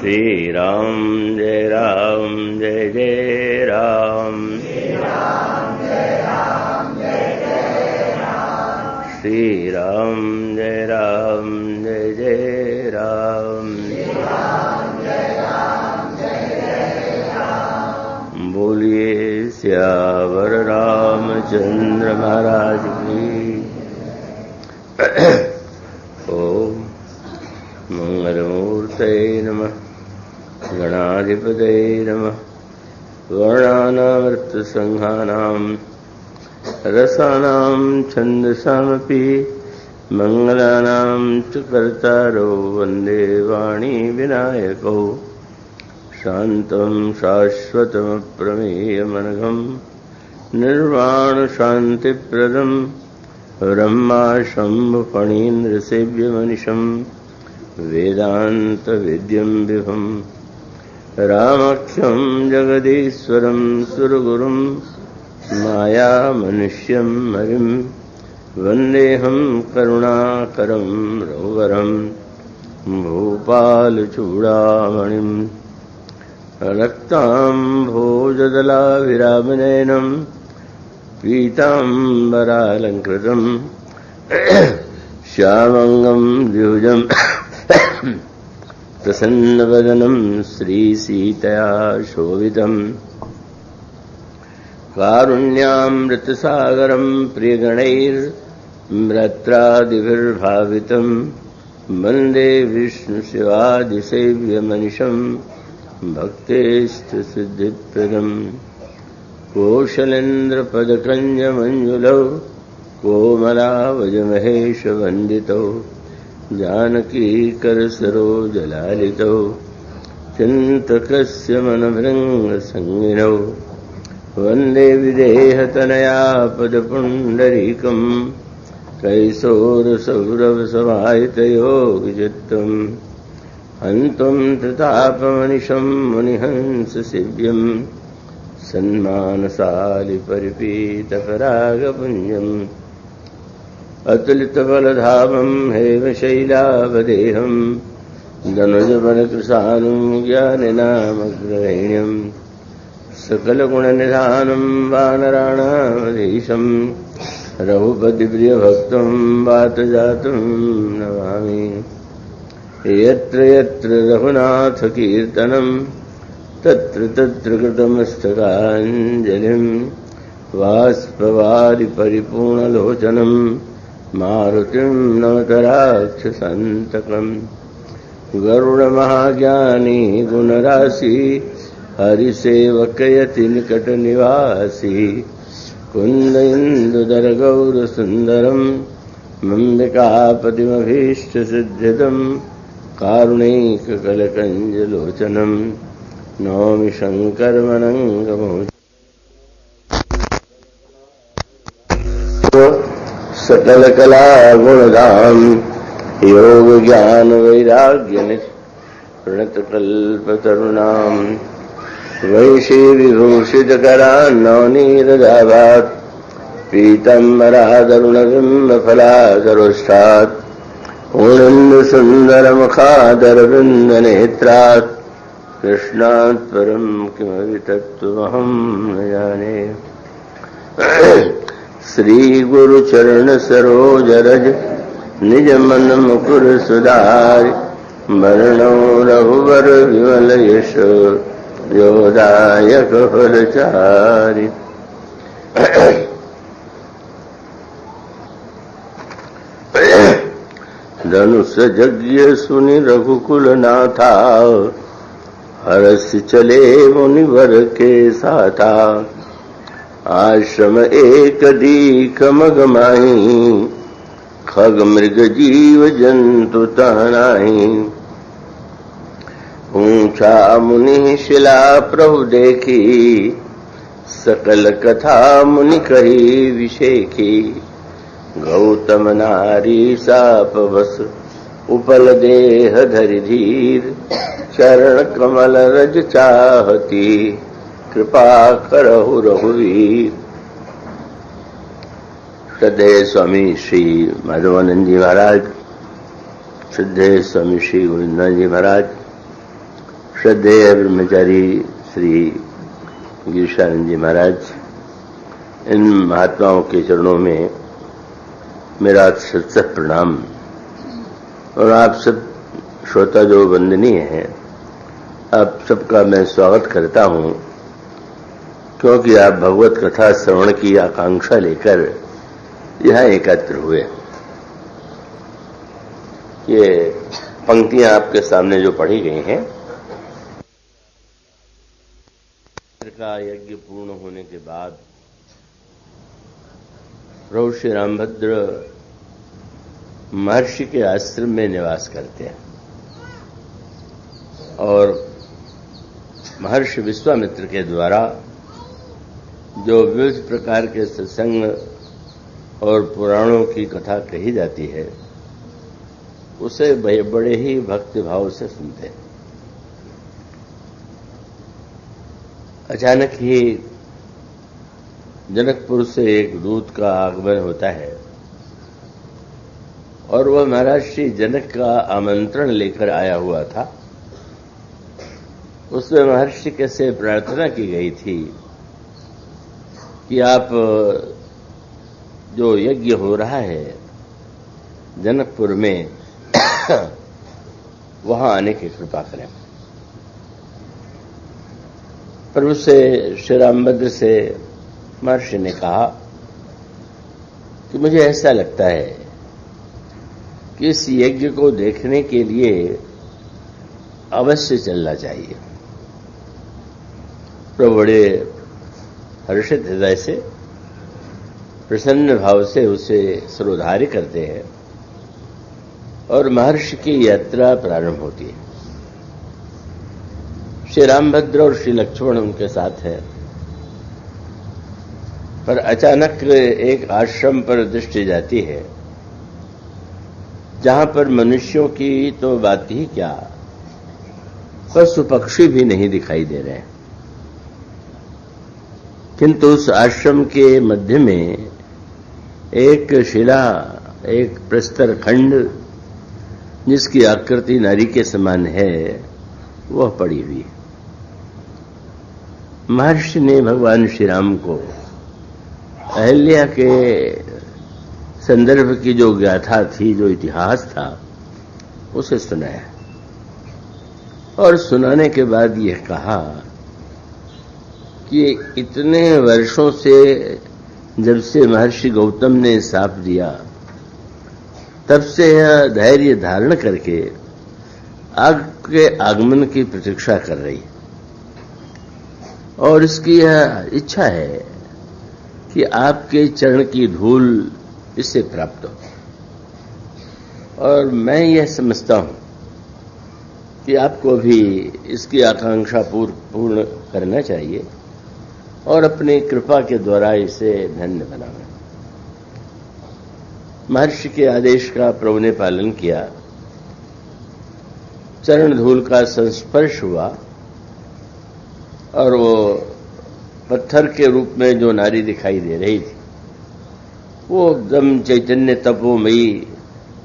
श्री राम जय जय राम। श्री राम जय जय राम। बोलिए सियावर रामचंद्र महाराज की। ओम मंगलमूर्तये नमः। गणाधिपतये नमः। वर्णानामृतसंहानां रसानां छन्दसामपि मंगलानां च कर्तारो वन्दे वाणी विनायको। शान्तं शाश्वतमप्रमेयमनघं निर्वाणशान्तिप्रदं ब्रह्मा शम्भुफणीन्द्रसेव्यमनिशं वेदान्तवेद्यं विभुं रामाख्यं जगदीश्वरं सुरगुरुं मायामनुष्यं हरिं वन्देऽहं करुणाकरं रघुवरं भूपालचूडामणिं रक्ताम्भोजदलाभिरामनयनं पीताम्बरालङ्कृतं श्यामङ्गं द्विभुजं प्रसन्नवदनं श्रीसीतया शोभितं कारुण्यामृतसागरं प्रियगणैर्म्रत्रादिभिर्भावितं वन्दे विष्णुशिवादिसेव्यमनिशं भक्तेष्टसिद्धिप्रदं। कोशलेन्द्रपदकञ्जमञ्जुलौ कोमलावजमहेशवन्दितौ जानकीकरसरोजलालितौ चिन्तकस्य मनभृङ्गसंज्ञिनौ वन्दे विदेहतनया पदपुण्डरीकं कैशोरसौरभसमाहितयोगिचित्तं हन्तं प्रतापमनिशं मुनिहंससेव्यं सन्मानसालिपरिपीतपरागपुञ्जम् अतुलितबलधामं हेमशैलावदेहं दनुजबलकृशानुं ज्ञानिनामग्रगण्यं सकलगुणनिधानं वानराणामधीशं रघुपतिप्रियभक्तं वातजातं नमामि। यत्र यत्र रघुनाथकीर्तनं तत्र तत्र कृतमस्तकाञ्जलिं बाष्पवारि परिपूर्णलोचनं मारुतिं नमत राक्षसान्तकं। गरुडमहाज्ञानी गुणराशि हरिसेवकयति निकटनिवासी कुन्द इन्दुदर गौरसुन्दरं मम्बिकापतिमभीष्टसिद्धिदं कारुणैककलकञ्जलोचनं नौमि शङ्करमनङ्गमोचनं। सकलकलागुणधाम योग ज्ञान वैराग्यनिष्णतकल्पतरुणां वैशीविभूषितकरान्नवनीरदाभात् पीतम्बरादरुणबिम्बफलादरुष्टात् पूर्णन्दुसुन्दरमुखादरविन्दनेत्रात् कृष्णात् परं किमपि तत्त्वमहं न जाने। श्री गुरु चरण सरोज रज निज मन मुकुर सुधारि वरणो रघुवर विमल यश योदायक फलचारि। धनुष यज्ञ सुनि रघुकुल नाथा हरष चले मुनिवर के साथा। आश्रम एक दीख मग माही खग मृग जीव जंतु तहनाही। ऊंचा मुनि शिला प्रभु देखी सकल कथा मुनि कही विशेखी। गौतम नारी साप बस उपल देह धरि धीर चरण कमल रज चाहती कृपा करहु रघुवीर। श्रद्धेय स्वामी श्री माधवानंद जी महाराज, श्रद्धेय स्वामी श्री गोविंदानंद जी महाराज, श्रद्धेय ब्रह्मचारी श्री गिरीशानंद जी महाराज, इन महात्माओं के चरणों में मेरा सत प्रणाम। और आप सब श्रोता जो वंदनीय हैं, आप सबका मैं स्वागत करता हूं, क्योंकि आप भगवत कथा श्रवण की आकांक्षा लेकर यहां एकत्र हुए। ये पंक्तियां आपके सामने जो पढ़ी गई हैं, का यज्ञ पूर्ण होने के बाद प्रभु श्री रामभद्र महर्षि के आश्रम में निवास करते हैं और महर्षि विश्वामित्र के द्वारा जो विविध प्रकार के सत्संग और पुराणों की कथा कही जाती है, उसे बड़े ही भक्तिभाव से सुनते हैं। अचानक ही जनकपुर से एक दूत का आगमन होता है और वह महाराज श्री जनक का आमंत्रण लेकर आया हुआ था। उसमें महर्षि के से प्रार्थना की गई थी कि आप जो यज्ञ हो रहा है जनकपुर में वहां आने की कृपा करें। प्रभु से श्री रामभद्र से महर्षि ने कहा कि मुझे ऐसा लगता है कि इस यज्ञ को देखने के लिए अवश्य चलना चाहिए। प्रभु बड़े हर्षित हृदय से, प्रसन्न भाव से उसे सरोधार्य करते हैं और महर्षि की यात्रा प्रारंभ होती है। श्री रामभद्र और श्री लक्ष्मण उनके साथ हैं, पर अचानक एक आश्रम पर दृष्टि जाती है जहां पर मनुष्यों की तो बात ही क्या, पशु पक्षी भी नहीं दिखाई दे रहे हैं। किंतु उस आश्रम के मध्य में एक शिला, एक प्रस्तर खंड जिसकी आकृति नारी के समान है, वह पड़ी हुई है। महर्षि ने भगवान श्री राम को अहिल्या के संदर्भ की जो गाथा थी, जो इतिहास था, उसे सुनाया और सुनाने के बाद यह कहा कि इतने वर्षों से जब से महर्षि गौतम ने शाप दिया, तब से यह धैर्य धारण करके आपके आगमन की प्रतीक्षा कर रही है और इसकी यह इच्छा है कि आपके चरण की धूल इससे प्राप्त हो। और मैं यह समझता हूं कि आपको भी इसकी आकांक्षा पूर्ण करना चाहिए और अपनी कृपा के द्वारा इसे धन्य बनाना। महर्षि के आदेश का प्रभु ने पालन किया। चरण धूल का संस्पर्श हुआ और वो पत्थर के रूप में जो नारी दिखाई दे रही थी, वो एकदम चैतन्य तपोमयी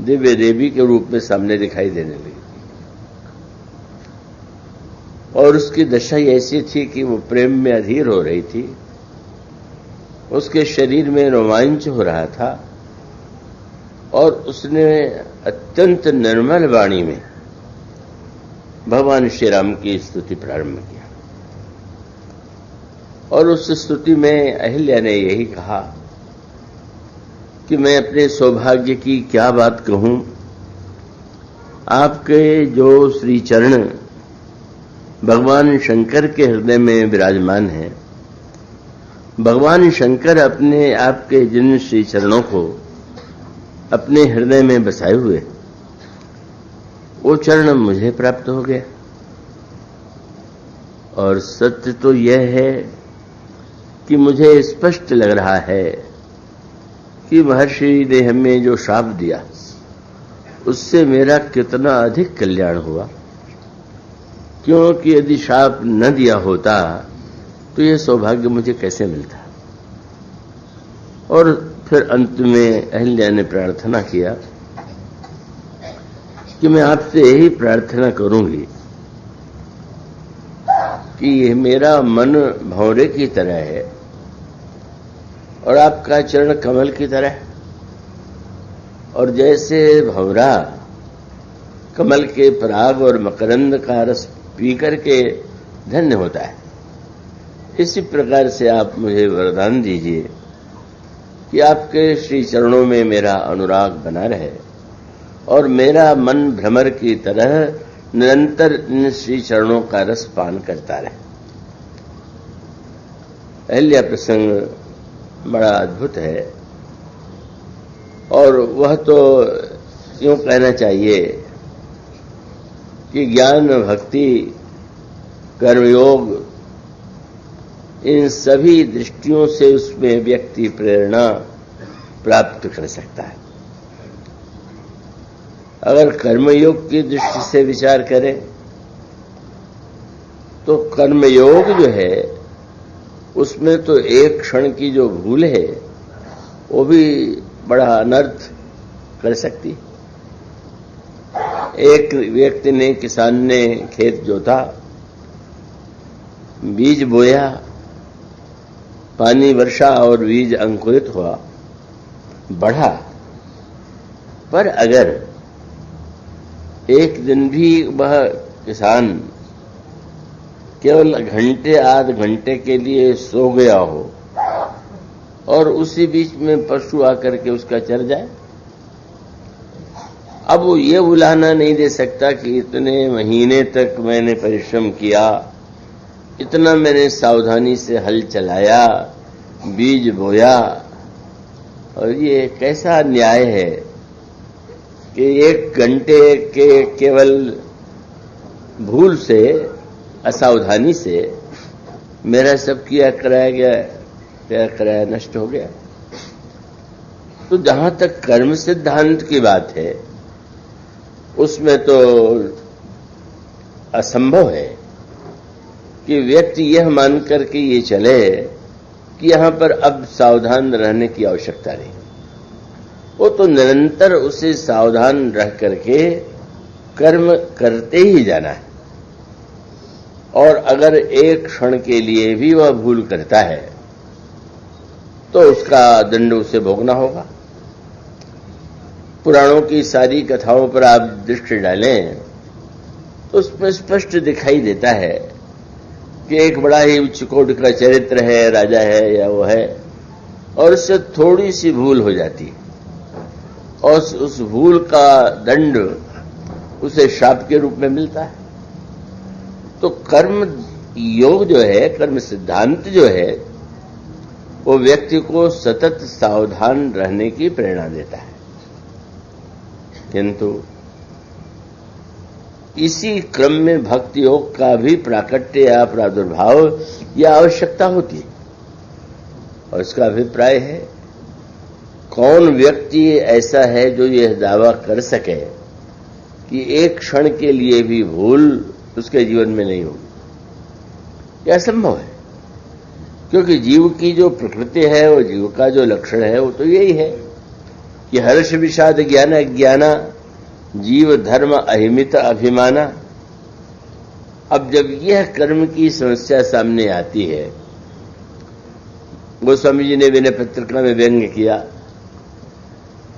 दिव्य देवी के रूप में सामने दिखाई देने लगी और उसकी दशा ऐसी थी कि वो प्रेम में अधीर हो रही थी। उसके शरीर में रोमांच हो रहा था और उसने अत्यंत निर्मल वाणी में भगवान श्री राम की स्तुति प्रारंभ किया और उस स्तुति में अहिल्या ने यही कहा कि मैं अपने सौभाग्य की क्या बात कहूं। आपके जो श्री चरण भगवान शंकर के हृदय में विराजमान हैं, भगवान शंकर अपने आपके जिन श्री चरणों को अपने हृदय में बसाए हुए, वो चरण मुझे प्राप्त हो गया। और सत्य तो यह है कि मुझे स्पष्ट लग रहा है कि महर्षि ने हमें जो शाप दिया, उससे मेरा कितना अधिक कल्याण हुआ। क्योंकि यदि शाप न दिया होता तो यह सौभाग्य मुझे कैसे मिलता। और फिर अंत में अहिल्या ने प्रार्थना किया कि मैं आपसे यही प्रार्थना करूंगी कि यह मेरा मन भंवरे की तरह है और आपका चरण कमल की तरह है। और जैसे भंवरा कमल के पराग और मकरंद का रस पी करके धन्य होता है, इसी प्रकार से आप मुझे वरदान दीजिए कि आपके श्री चरणों में मेरा अनुराग बना रहे और मेरा मन भ्रमर की तरह निरंतर इन श्री चरणों का रस पान करता रहे। अहिल्या प्रसंग बड़ा अद्भुत है और वह तो यूं कहना चाहिए कि ज्ञान, भक्ति, कर्मयोग, इन सभी दृष्टियों से उसमें व्यक्ति प्रेरणा प्राप्त कर सकता है। अगर कर्मयोग की दृष्टि से विचार करें तो कर्मयोग जो है उसमें तो एक क्षण की जो भूल है वो भी बड़ा अनर्थ कर सकती। एक व्यक्ति ने, किसान ने खेत जोता, बीज बोया, पानी वर्षा और बीज अंकुरित हुआ, बढ़ा, पर अगर एक दिन भी वह किसान केवल घंटे आध घंटे के लिए सो गया हो और उसी बीच में पशु आकर के उसका चर जाए, अब वो ये उलाहना नहीं दे सकता कि इतने महीने तक मैंने परिश्रम किया, इतना मैंने सावधानी से हल चलाया, बीज बोया, और ये कैसा न्याय है कि एक घंटे के केवल भूल से, असावधानी से मेरा सब किया कराया नष्ट हो गया। तो जहां तक कर्म सिद्धांत की बात है उसमें तो असंभव है कि व्यक्ति यह मानकर के ये चले कि यहां पर अब सावधान रहने की आवश्यकता नहीं। वो तो निरंतर उसे सावधान रह करके कर्म करते ही जाना है और अगर एक क्षण के लिए भी वह भूल करता है तो उसका दंड उसे भोगना होगा। पुराणों की सारी कथाओं पर आप दृष्टि डालें तो उसमें स्पष्ट दिखाई देता है कि एक बड़ा ही उच्च कोटि का चरित्र है, राजा है या वो है, और उससे थोड़ी सी भूल हो जाती है और उस भूल का दंड उसे शाप के रूप में मिलता है। तो कर्म योग जो है, कर्म सिद्धांत जो है, वो व्यक्ति को सतत सावधान रहने की प्रेरणा देता है। किंतु इसी क्रम में भक्ति योग का भी प्राकट्य या प्रादुर्भाव या आवश्यकता होती है और इसका अभिप्राय है कौन व्यक्ति ऐसा है जो यह दावा कर सके कि एक क्षण के लिए भी भूल उसके जीवन में नहीं होगी। यह असंभव है, क्योंकि जीव की जो प्रकृति है, वो जीव का जो लक्षण है, वो तो यही है कि हर्ष विषाद ज्ञान अज्ञाना, जीव धर्म अहिमित अभिमाना। अब जब यह कर्म की समस्या सामने आती है, गोस्वामी जी ने विनय पत्रिका में व्यंग्य किया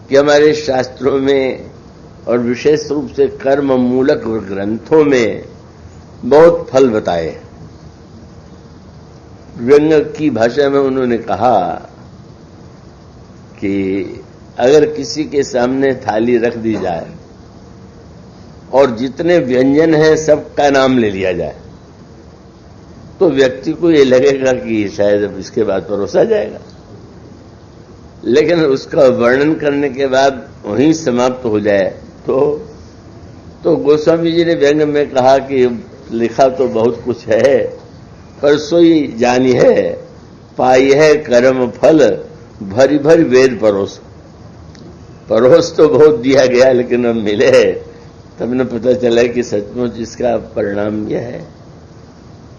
कि हमारे शास्त्रों में और विशेष रूप से कर्म मूलक ग्रंथों में बहुत फल बताए। व्यंग्य की भाषा में उन्होंने कहा कि अगर किसी के सामने थाली रख दी जाए और जितने व्यंजन हैं सबका नाम ले लिया जाए तो व्यक्ति को ये लगेगा कि शायद अब इसके बाद परोसा जाएगा, लेकिन उसका वर्णन करने के बाद वहीं समाप्त हो जाए तो गोस्वामी जी ने व्यंग्य में कहा कि लिखा तो बहुत कुछ है पर सोई जानी है, पाई है कर्म फल, भरी भरी वेद परोस तो बहुत दिया गया लेकिन अब मिले तब न पता चला कि सचमुच इसका परिणाम यह है।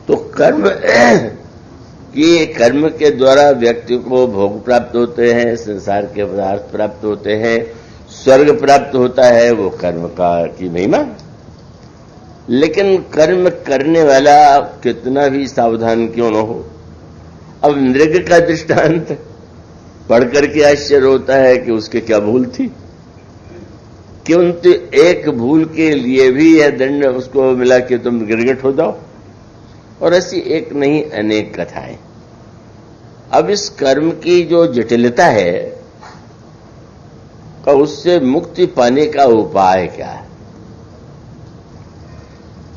तो कर्म के द्वारा व्यक्ति को भोग प्राप्त होते हैं, संसार के पदार्थ प्राप्त होते हैं, स्वर्ग प्राप्त होता है, वो कर्म की महिमा। लेकिन कर्म करने वाला कितना भी सावधान क्यों न हो, अब मृग का दृष्टांत पढ़ करके आश्चर्य होता है कि उसके क्या भूल थी, किंतु एक भूल के लिए भी यह दंड उसको मिला कि तुम गिरगिट हो जाओ। और ऐसी एक नहीं अनेक कथाएं। अब इस कर्म की जो जटिलता है और उससे मुक्ति पाने का उपाय क्या है,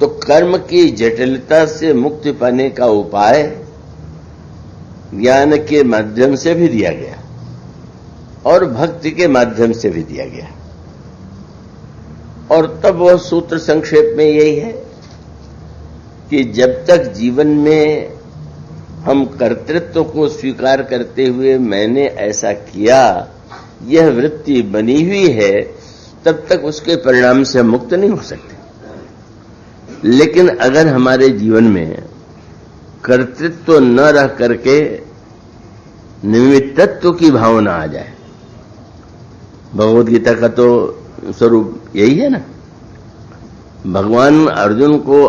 तो कर्म की जटिलता से मुक्ति पाने का उपाय ज्ञान के माध्यम से भी दिया गया और भक्ति के माध्यम से भी दिया गया। और तब वह सूत्र संक्षेप में यही है कि जब तक जीवन में हम कर्तृत्व को स्वीकार करते हुए मैंने ऐसा किया, यह वृत्ति बनी हुई है, तब तक उसके परिणाम से हम मुक्त नहीं हो सकते। लेकिन अगर हमारे जीवन में कर्तृत्व न रह करके निमित्तत्व की भावना आ जाए, भगवद गीता का तो स्वरूप यही है ना। भगवान अर्जुन को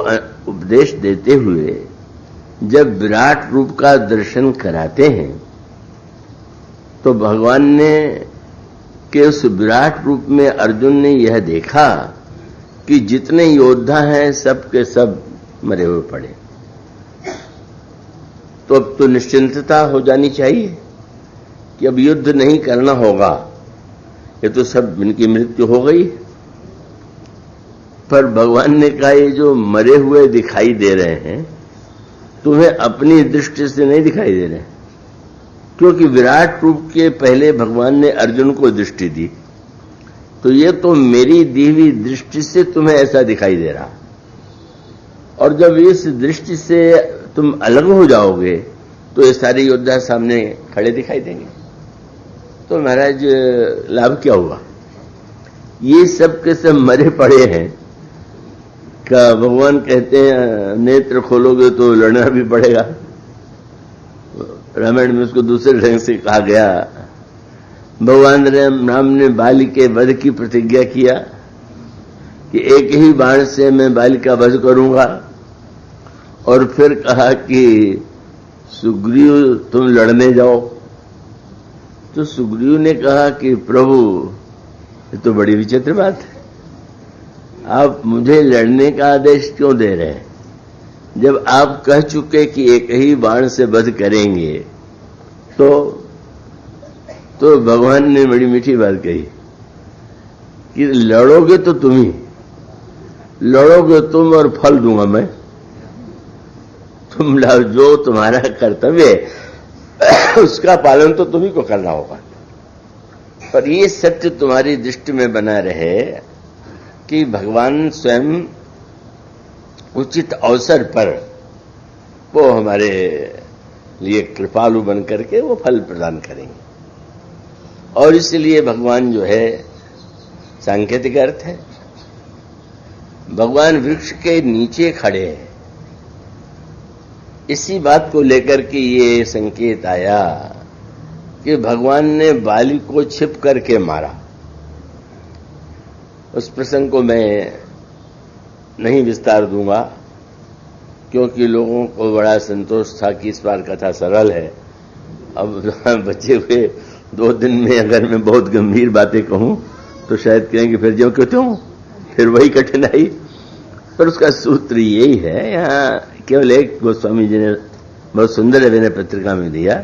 उपदेश देते हुए जब विराट रूप का दर्शन कराते हैं तो भगवान ने कि उस विराट रूप में अर्जुन ने यह देखा कि जितने योद्धा हैं सब के सब मरे हुए पड़े। तो अब तो निश्चिंतता हो जानी चाहिए कि अब युद्ध नहीं करना होगा, ये तो सब इनकी मृत्यु हो गई। पर भगवान ने कहा ये जो मरे हुए दिखाई दे रहे हैं तुम्हें अपनी दृष्टि से नहीं दिखाई दे रहे, क्योंकि विराट रूप के पहले भगवान ने अर्जुन को दृष्टि दी, तो ये तो मेरी दी हुई दृष्टि से तुम्हें ऐसा दिखाई दे रहा। और जब इस दृष्टि से तुम अलग हो जाओगे तो ये सारे योद्धा सामने खड़े दिखाई देंगे, तो महाराज लाभ क्या हुआ? ये सब के सब मरे पड़े हैं का भगवान कहते हैं नेत्र खोलोगे तो लड़ना भी पड़ेगा। रामायण में उसको दूसरे ढंग से कहा गया, भगवान राम ने बाली के वध की प्रतिज्ञा किया कि एक ही बाण से मैं बाली का वध करूंगा, और फिर कहा कि सुग्रीव तुम लड़ने जाओ। तो सुग्रीव ने कहा कि प्रभु ये तो बड़ी विचित्र बात है, आप मुझे लड़ने का आदेश क्यों दे रहे हैं जब आप कह चुके कि एक ही बाण से वध करेंगे। तो भगवान ने बड़ी मीठी बात कही कि लड़ोगे तो तुम ही लड़ोगे तुम, और फल दूंगा मैं। तुम जो तुम्हारा कर्तव्य है उसका पालन तो तुम्ही को करना होगा, पर ये सत्य तुम्हारी दृष्टि में बना रहे कि भगवान स्वयं उचित अवसर पर वो हमारे लिए कृपालु बन करके वो फल प्रदान करेंगे। और इसलिए भगवान जो है सांकेतिक अर्थ है, भगवान वृक्ष के नीचे खड़े हैं। इसी बात को लेकर के ये संकेत आया कि भगवान ने बाली को छिप करके मारा। उस प्रसंग को मैं नहीं विस्तार दूंगा क्योंकि लोगों को बड़ा संतोष था कि इस बार कथा सरल है। अब बचे हुए 2 दिन में अगर मैं बहुत गंभीर बातें कहूं तो शायद कहेंगे फिर जो क्यों, फिर वही कठिनाई। पर उसका सूत्र यही है, यहाँ केवल एक गोस्वामी जी ने बहुत सुंदर विनय पत्रिका में दिया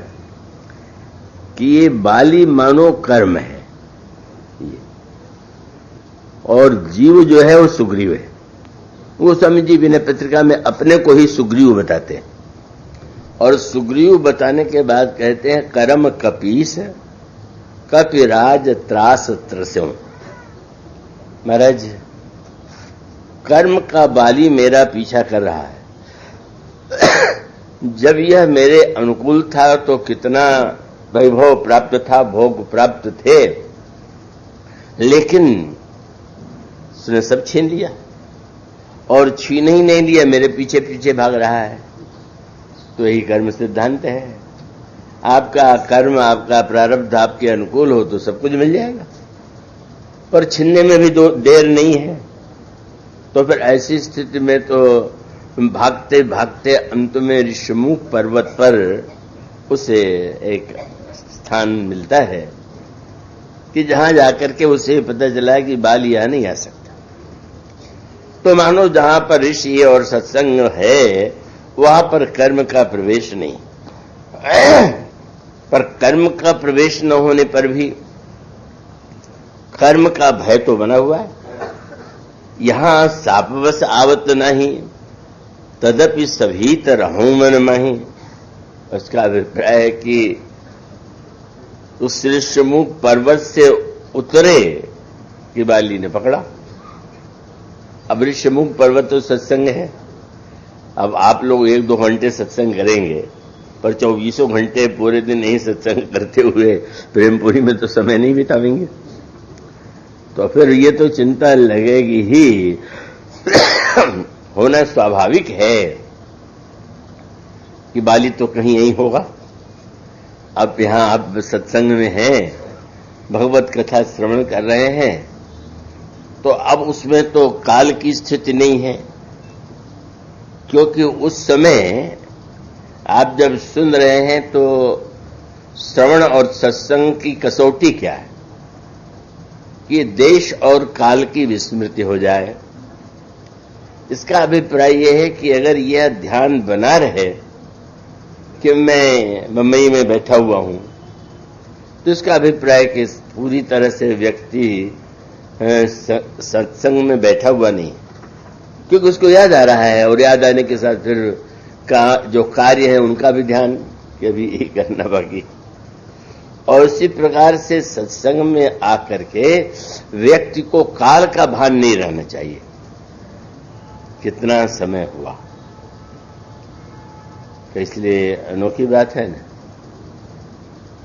कि ये बाली मानो कर्म है और जीव जो है वो सुग्रीव है। वो स्वामी जी विनय पत्रिका में अपने को ही सुग्रीव बताते हैं, और सुग्रीव बताने के बाद कहते हैं कर्म कपीस कपिराज त्रास त्रस्यों। महाराज कर्म का बाली मेरा पीछा कर रहा है। जब यह मेरे अनुकूल था तो कितना वैभव प्राप्त था, भोग प्राप्त थे, लेकिन उसने सब छीन लिया, और छीन ही नहीं लिया, मेरे पीछे पीछे भाग रहा है। तो यही कर्म सिद्धांत है। आपका कर्म, आपका प्रारब्ध आपके अनुकूल हो तो सब कुछ मिल जाएगा, पर छीनने में भी देर नहीं है। तो फिर ऐसी स्थिति में तो भागते भागते अंत में ऋषमुख पर्वत पर उसे एक स्थान मिलता है कि जहां जाकर के उसे पता चला कि बाल यहां नहीं आ सकता। तो मानो जहां पर ऋषि और सत्संग है वहां पर कर्म का प्रवेश नहीं, पर कर्म का प्रवेश न होने पर भी कर्म का भय तो बना हुआ है। यहां सापवश आवत नहीं, तदपि सभीत रहूं मन माही। उसका अभिप्राय है कि उस ऋषमुख पर्वत से उतरे कि बाली ने पकड़ा। अब ऋषमुख पर्वत तो सत्संग है। अब आप लोग 1-2 घंटे सत्संग करेंगे, पर 24 घंटे पूरे दिन नहीं सत्संग करते हुए प्रेमपुरी में तो समय नहीं बितावेंगे। तो फिर ये तो चिंता लगेगी ही, होना स्वाभाविक है कि बाली तो कहीं यही होगा। अब यहां आप सत्संग में हैं, भगवत कथा श्रवण कर रहे हैं, तो अब उसमें तो काल की स्थिति नहीं है, क्योंकि उस समय आप जब सुन रहे हैं तो श्रवण और सत्संग की कसौटी क्या है कि देश और काल की विस्मृति हो जाए। इसका अभिप्राय यह है कि अगर यह ध्यान बना रहे कि मैं मुंबई में बैठा हुआ हूं, तो इसका अभिप्राय कि पूरी तरह से व्यक्ति सत्संग में बैठा हुआ नहीं, क्योंकि उसको याद आ रहा है और याद आने के साथ फिर का जो कार्य है उनका भी ध्यान कि अभी यही करना बाकी। और इसी प्रकार से सत्संग में आकर के व्यक्ति को काल का भान नहीं रहना चाहिए, कितना समय हुआ। तो इसलिए अनोखी बात है ना,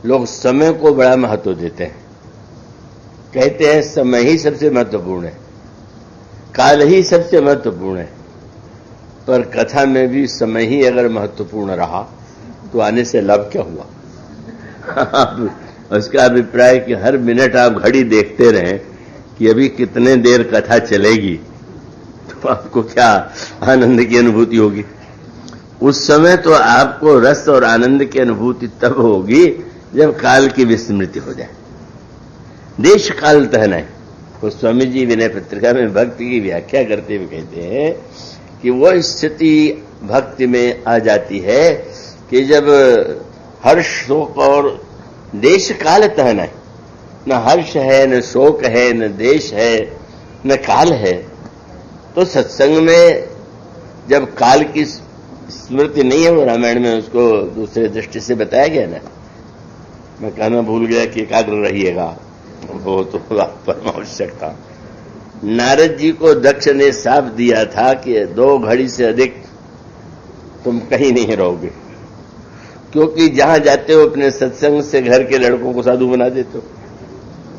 लोग समय को बड़ा महत्व देते हैं, कहते हैं समय ही सबसे महत्वपूर्ण है, काल ही सबसे महत्वपूर्ण है। पर कथा में भी समय ही अगर महत्वपूर्ण रहा तो आने से लाभ क्या हुआ? उसका अभिप्राय कि हर मिनट आप घड़ी देखते रहें कि अभी कितने देर कथा चलेगी, तो आपको क्या आनंद की अनुभूति होगी। उस समय तो आपको रस और आनंद की अनुभूति तब होगी जब काल की विस्मृति हो जाए। देश काल तहना है। तो स्वामी जी विनय पत्रिका में भक्ति की व्याख्या करते हुए कहते हैं कि वह स्थिति भक्ति में आ जाती है कि जब हर्ष शोक और देश काल तहना है, न हर्ष है, न शोक है, न देश है, न काल है। तो सत्संग में जब काल की स्मृति नहीं है, वो रामायण में उसको दूसरे दृष्टि से बताया गया ना, मैं कहना भूल गया कि एकाग्र रहिएगा, वो तो परम आवश्यक था। नारद जी को दक्ष ने साफ दिया था कि 2 घड़ी से अधिक तुम कहीं नहीं रहोगे, क्योंकि जहां जाते हो अपने सत्संग से घर के लड़कों को साधु बना देते हो,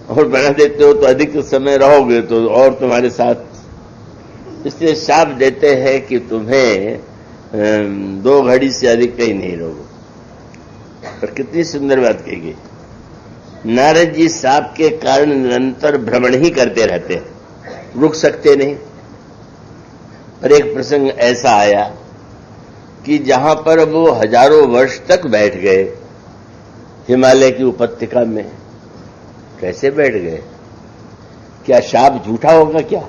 और बना देते हो तो अधिक समय रहोगे तो और तुम्हारे साथ, इसलिए साफ देते हैं कि तुम्हें 2 घड़ी से अधिक कहीं नहीं रहोगे। पर कितनी सुंदर बात कही गई। नारद जी साप के कारण निरंतर भ्रमण ही करते रहते हैं, रुक सकते नहीं। पर एक प्रसंग ऐसा आया कि जहां पर वो हजारों वर्ष तक बैठ गए हिमालय की उपत्यका में। कैसे बैठ गए? क्या शाप झूठा होगा क्या?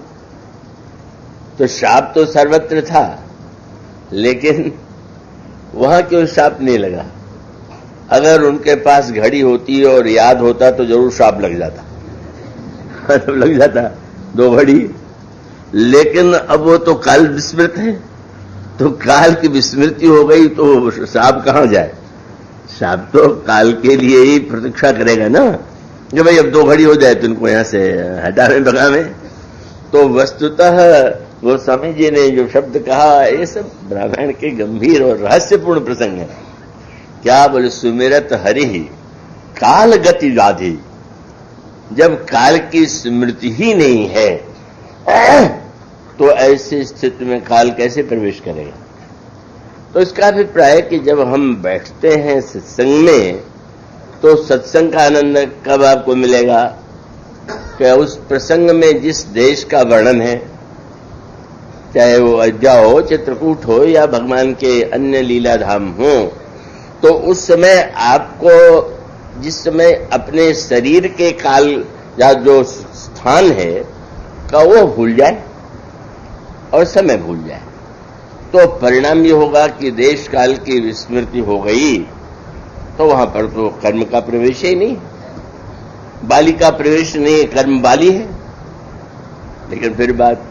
तो शाप तो सर्वत्र था, लेकिन वहां क्यों शाप नहीं लगा? अगर उनके पास घड़ी होती और याद होता तो जरूर शाप लग जाता, लग जाता 2 घड़ी। लेकिन अब वो तो काल विस्मृत है, तो काल की विस्मृति हो गई तो शाप कहां जाए? शाप तो काल के लिए ही प्रतीक्षा करेगा ना कि भाई अब 2 घड़ी हो जाए तो इनको यहां से हटावे भगावे। तो वस्तुतः वो स्वामी जी ने जो शब्द कहा, ये सब रामायण के गंभीर और रहस्यपूर्ण प्रसंग है। क्या बोले? सुमिरत हरि ही काल गति गाधी। जब काल की स्मृति ही नहीं है तो ऐसी स्थिति में काल कैसे प्रवेश करेगा? तो इसका अभिप्राय कि जब हम बैठते हैं सत्संग में, तो सत्संग का आनंद कब आपको मिलेगा? क्या उस प्रसंग में जिस देश का वर्णन है, चाहे वो अयोध्या हो, चित्रकूट हो या भगवान के अन्य लीला धाम हो, तो उस समय आपको जिस समय अपने शरीर के काल या जो स्थान है का वो भूल जाए और समय भूल जाए, तो परिणाम ये होगा कि देश काल की विस्मृति हो गई, तो वहां पर तो कर्म का प्रवेश ही नहीं, बाली का प्रवेश नहीं, कर्म बाली है। लेकिन फिर बात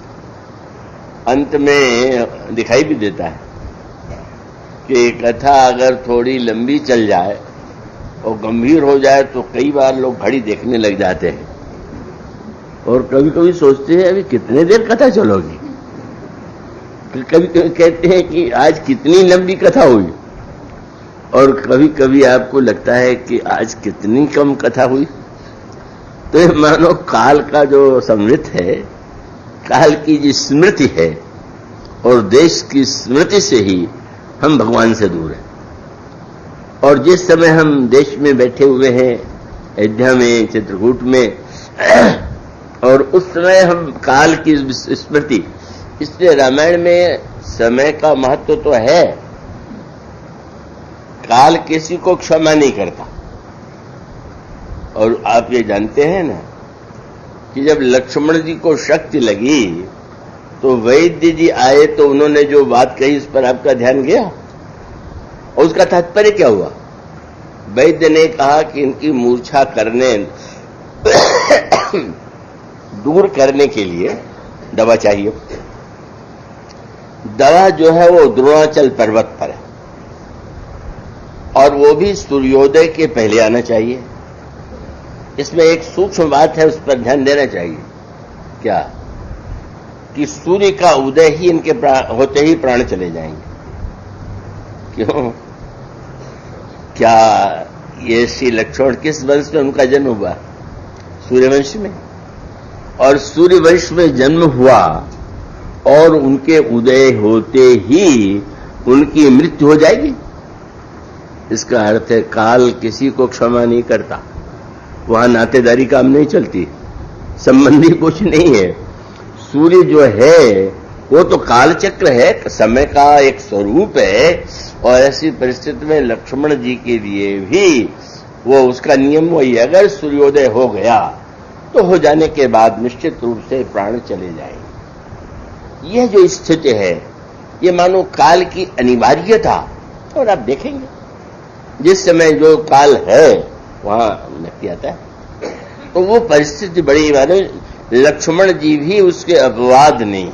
अंत में दिखाई भी देता है कि कथा अगर थोड़ी लंबी चल जाए और गंभीर हो जाए तो कई बार लोग घड़ी देखने लग जाते हैं और कभी कभी सोचते हैं अभी कितने देर कथा चलोगी, कभी कभी कहते हैं कि आज कितनी लंबी कथा हुई, और कभी कभी आपको लगता है कि आज कितनी कम कथा हुई। तो ये मानो काल का जो समृत है, काल की जो स्मृति है और देश की स्मृति से ही हम भगवान से दूर हैं। और जिस समय हम देश में बैठे हुए हैं, अयोध्या में, चित्रकूट में, और उस समय हम काल की स्मृति, इसलिए रामायण में समय का महत्व तो है, काल किसी को क्षमा नहीं करता। और आप ये जानते हैं ना कि जब लक्ष्मण जी को शक्ति लगी तो वैद्य जी आए तो उन्होंने जो बात कही उस पर आपका ध्यान गया, और उसका तात्पर्य क्या हुआ? वैद्य ने कहा कि इनकी मूर्छा करने दूर करने के लिए दवा चाहिए। दवा जो है वो द्रोणाचल पर्वत पर है, और वो भी सूर्योदय के पहले आना चाहिए। इसमें एक सूक्ष्म बात है, उस पर ध्यान देना चाहिए। क्या? कि सूर्य का उदय ही इनके होते ही प्राण चले जाएंगे। क्यों? क्या ये श्री लक्ष्मण किस वंश में उनका जन्म हुआ? सूर्यवंश में। और सूर्यवंश में जन्म हुआ और उनके उदय होते ही उनकी मृत्यु हो जाएगी। इसका अर्थ है काल किसी को क्षमा नहीं करता, वहां नातेदारी काम नहीं चलती, संबंधी कुछ नहीं है। सूर्य जो है वो तो कालचक्र है, समय का एक स्वरूप है, और ऐसी परिस्थिति में लक्ष्मण जी के लिए भी वो उसका नियम वही है, अगर सूर्योदय हो गया तो हो जाने के बाद निश्चित रूप से प्राण चले जाएंगे। यह जो स्थिति है ये मानो काल की अनिवार्यता। और आप देखेंगे जिस समय जो काल है वहां व्यक्ति आता है, तो वो परिस्थिति बड़ी मानो लक्ष्मण जी भी उसके अपवाद नहीं,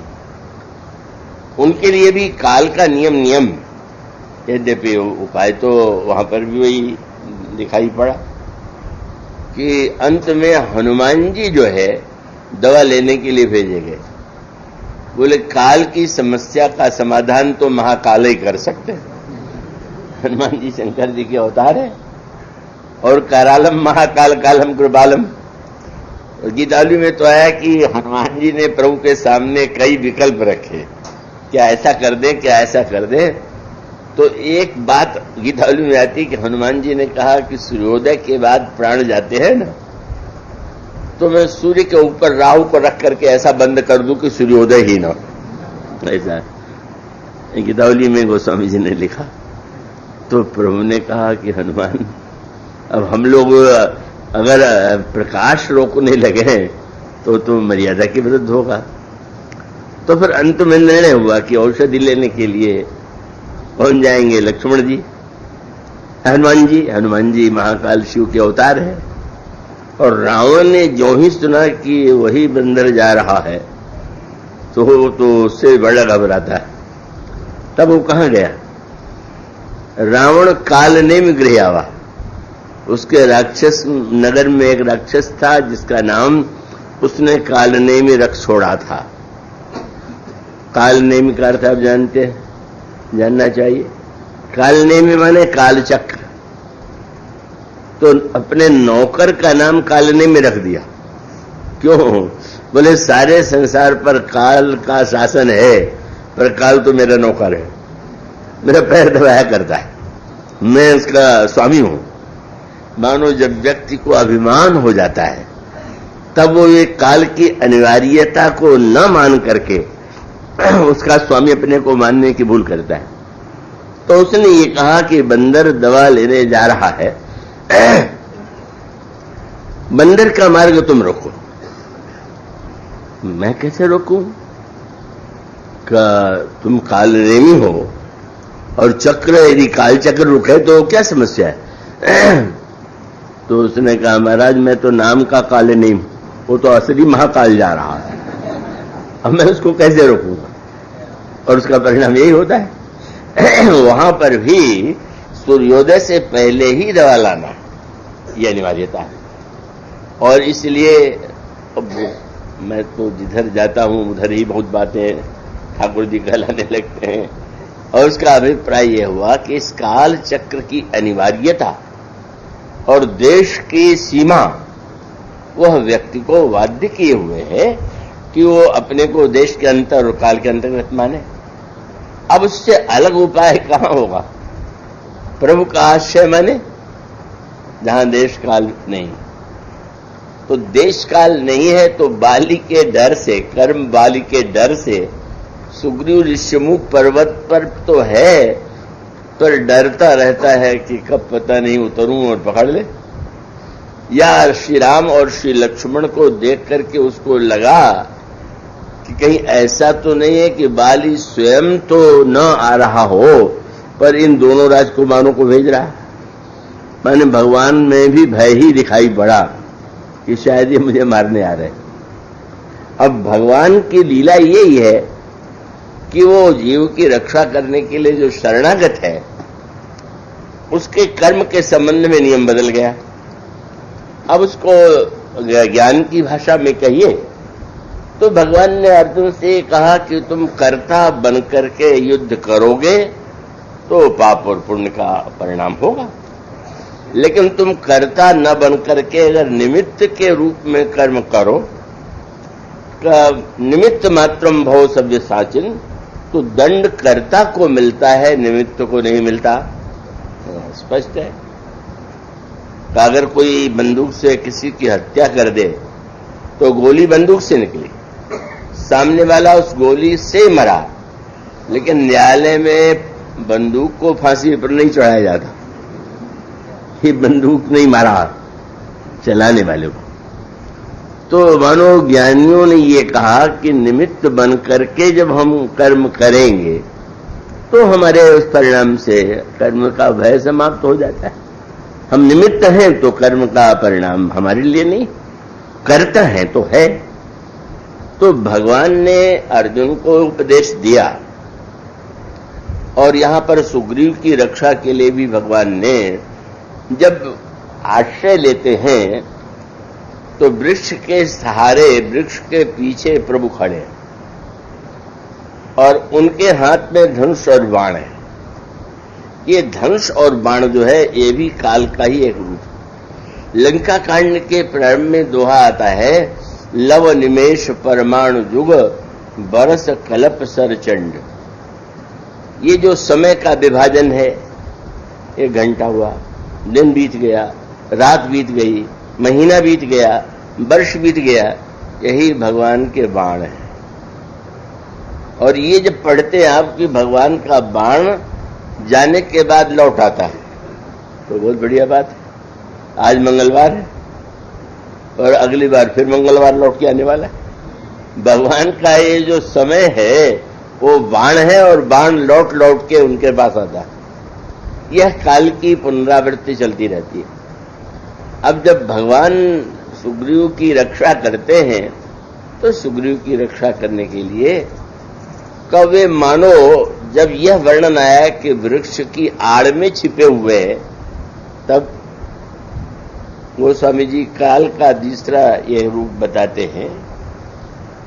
उनके लिए भी काल का नियम। यद्यपि उपाय तो वहां पर भी वही दिखाई पड़ा कि अंत में हनुमान जी जो है दवा लेने के लिए भेजे गए। बोले काल की समस्या का समाधान तो महाकाल ही कर सकते हैं। हनुमान जी शंकर जी के अवतार है, और करालम महाकाल कालम कृपालम। गीतावली में तो आया कि हनुमान जी ने प्रभु के सामने कई विकल्प रखे, क्या ऐसा कर दे, क्या ऐसा कर दे। तो एक बात गीतावली में आती कि हनुमान जी ने कहा कि सूर्योदय के बाद प्राण जाते हैं ना, तो मैं सूर्य के ऊपर राहु को रख करके ऐसा बंद कर दूं कि सूर्योदय ही ना। ऐसा गीतावली में गोस्वामी जी ने लिखा। तो प्रभु ने कहा कि हनुमान, अब हम लोग अगर प्रकाश रोकने लगे तो मर्यादा के विरुद्ध होगा। तो फिर अंत में निर्णय हुआ कि औषधि लेने के लिए पहुंच जाएंगे लक्ष्मण जी। हनुमान जी महाकाल शिव के अवतार है, और रावण ने जो ही सुना कि वही बंदर जा रहा है तो उससे बड़ा घबराता है। तब वो कहां गया? रावण कालनेमि गृहे आवा। उसके राक्षस नगर में एक राक्षस था जिसका नाम उसने कालनेमि रख छोड़ा था। कालनेमि का अर्थ आप जानते हैं, जानना चाहिए। कालनेमि माने कालचक्र। तो अपने नौकर का नाम कालनेमि रख दिया। क्यों? बोले सारे संसार पर काल का शासन है, पर काल तो मेरा नौकर है, मेरा पैर दबाया करता है, मैं उसका स्वामी हूं। मानो जब व्यक्ति को अभिमान हो जाता है तब वो ये काल की अनिवार्यता को न मान करके उसका स्वामी अपने को मानने की भूल करता है। तो उसने ये कहा कि बंदर दवा लेने जा रहा है, बंदर का मार्ग तुम रोको। मैं कैसे रोकूं? तुम कालनेमी हो और चक्र, यदि काल चक्र रुके तो क्या समस्या है? तो उसने कहा महाराज मैं तो नाम का काल नहीं, वो तो असली महाकाल जा रहा है, अब मैं उसको कैसे रोकूंगा? और उसका परिणाम यही होता है। वहां पर भी सूर्योदय से पहले ही दवा लाना यह अनिवार्यता है। और इसलिए अब मैं तो जिधर जाता हूं उधर ही बहुत बातें ठाकुर जी कहलाने लगते हैं। और उसका अभिप्राय यह हुआ कि इस काल चक्र की अनिवार्यता और देश की सीमा वह व्यक्ति को बाध्य किए हुए है कि वो अपने को देश के अंतर और काल के अंतर्गत माने। अब उससे अलग उपाय कहां होगा? प्रभु का आश्रय माने, जहां देश काल नहीं। तो देश काल नहीं है तो बाली के डर से, कर्म बाली के डर से सुग्रीव ऋष्यमुख पर्वत पर तो है, पर डरता रहता है कि कब पता नहीं उतरूं और पकड़ ले। या श्री राम और श्री लक्ष्मण को देख करके उसको लगा कि कहीं ऐसा तो नहीं है कि बाली स्वयं तो न आ रहा हो पर इन दोनों राजकुमारों को भेज रहा है। मैंने भगवान में भी भय ही दिखाई पड़ा कि शायद ये मुझे मारने आ रहे। अब भगवान की लीला यही है कि वो जीव की रक्षा करने के लिए जो शरणागत है उसके कर्म के संबंध में नियम बदल गया। अब उसको ज्ञान की भाषा में कहिए तो भगवान ने अर्जुन से कहा कि तुम कर्ता बनकर के युद्ध करोगे तो पाप और पुण्य का परिणाम होगा, लेकिन तुम कर्ता न बनकर के अगर निमित्त के रूप में कर्म करो, निमित्त मात्रम भव सव्य साचिन, तो दंड कर्ता को मिलता है, निमित्त को नहीं मिलता। स्पष्ट है। तो अगर कोई बंदूक से किसी की हत्या कर दे तो गोली बंदूक से निकली, सामने वाला उस गोली से मरा, लेकिन न्यायालय में बंदूक को फांसी पर नहीं चढ़ाया जाता। ये बंदूक नहीं मारा चलाने वाले को। तो मानो ज्ञानियों ने ये कहा कि निमित्त बन करके जब हम कर्म करेंगे तो हमारे उस परिणाम से कर्म का भय समाप्त हो जाता है। हम निमित्त हैं तो कर्म का परिणाम हमारे लिए नहीं, कर्ता हैं तो है। तो भगवान ने अर्जुन को उपदेश दिया और यहां पर सुग्रीव की रक्षा के लिए भी भगवान ने जब आश्रय लेते हैं तो वृक्ष के सहारे, वृक्ष के पीछे प्रभु खड़े हैं और उनके हाथ में धनुष और बाण है। ये धनुष और बाण जो है ये भी काल का ही एक रूप है। लंका कांड के प्रारंभ में दोहा आता है, लव निमेष परमाणु जुग बरस कलप सरचंड। ये जो समय का विभाजन है, 1 घंटा हुआ, दिन बीत गया, रात बीत गई, महीना बीत गया, वर्ष बीत गया, यही भगवान के बाण है। और ये जब पढ़ते हैं आप कि भगवान का बाण जाने के बाद लौट आता है तो बहुत बढ़िया बात है। आज मंगलवार है और अगली बार फिर मंगलवार लौट के आने वाला है। भगवान का ये जो समय है वो बाण है और बाण लौट लौट के उनके पास आता है। यह काल की पुनरावृत्ति चलती रहती है। अब जब भगवान सुग्रीव की रक्षा करते हैं तो सुग्रीव की रक्षा करने के लिए कवे मानो जब यह वर्णन आया कि वृक्ष की आड़ में छिपे हुए हैं, तब गोस्वामी जी काल का दूसरा यह रूप बताते हैं।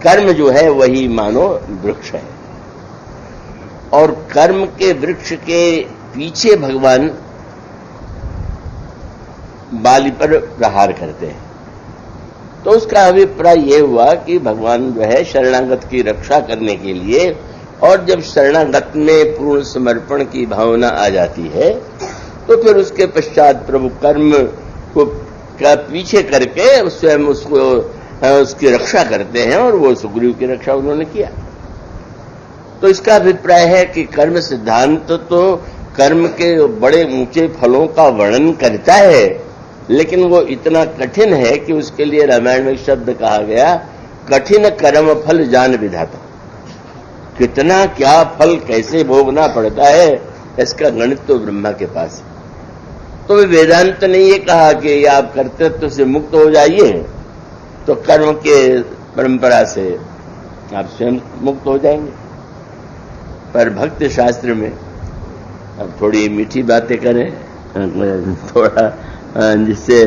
कर्म जो है वही मानो वृक्ष है और कर्म के वृक्ष के पीछे भगवान बाली पर प्रहार करते हैं। तो उसका अभिप्राय यह हुआ कि भगवान जो है शरणागत की रक्षा करने के लिए, और जब शरणागत में पूर्ण समर्पण की भावना आ जाती है तो फिर उसके पश्चात प्रभु कर्म को का पीछे करके स्वयं उसको उसकी रक्षा करते हैं और वो सुग्रीव की रक्षा उन्होंने किया। तो इसका अभिप्राय है कि कर्म सिद्धांत तो कर्म के बड़े ऊंचे फलों का वर्णन करता है, लेकिन वो इतना कठिन है कि उसके लिए रामायण में शब्द कहा गया, कठिन कर्म फल जान विधाता। कितना क्या फल कैसे भोगना पड़ता है, इसका गणित तो ब्रह्मा के पास है। तो वेदांत ने ये कहा कि आप कर्तृत्व से मुक्त हो जाइए, तो कर्म के परंपरा से आप स्वयं मुक्त हो जाएंगे। पर भक्त शास्त्र में अब थोड़ी मीठी बातें करें, थोड़ा जिससे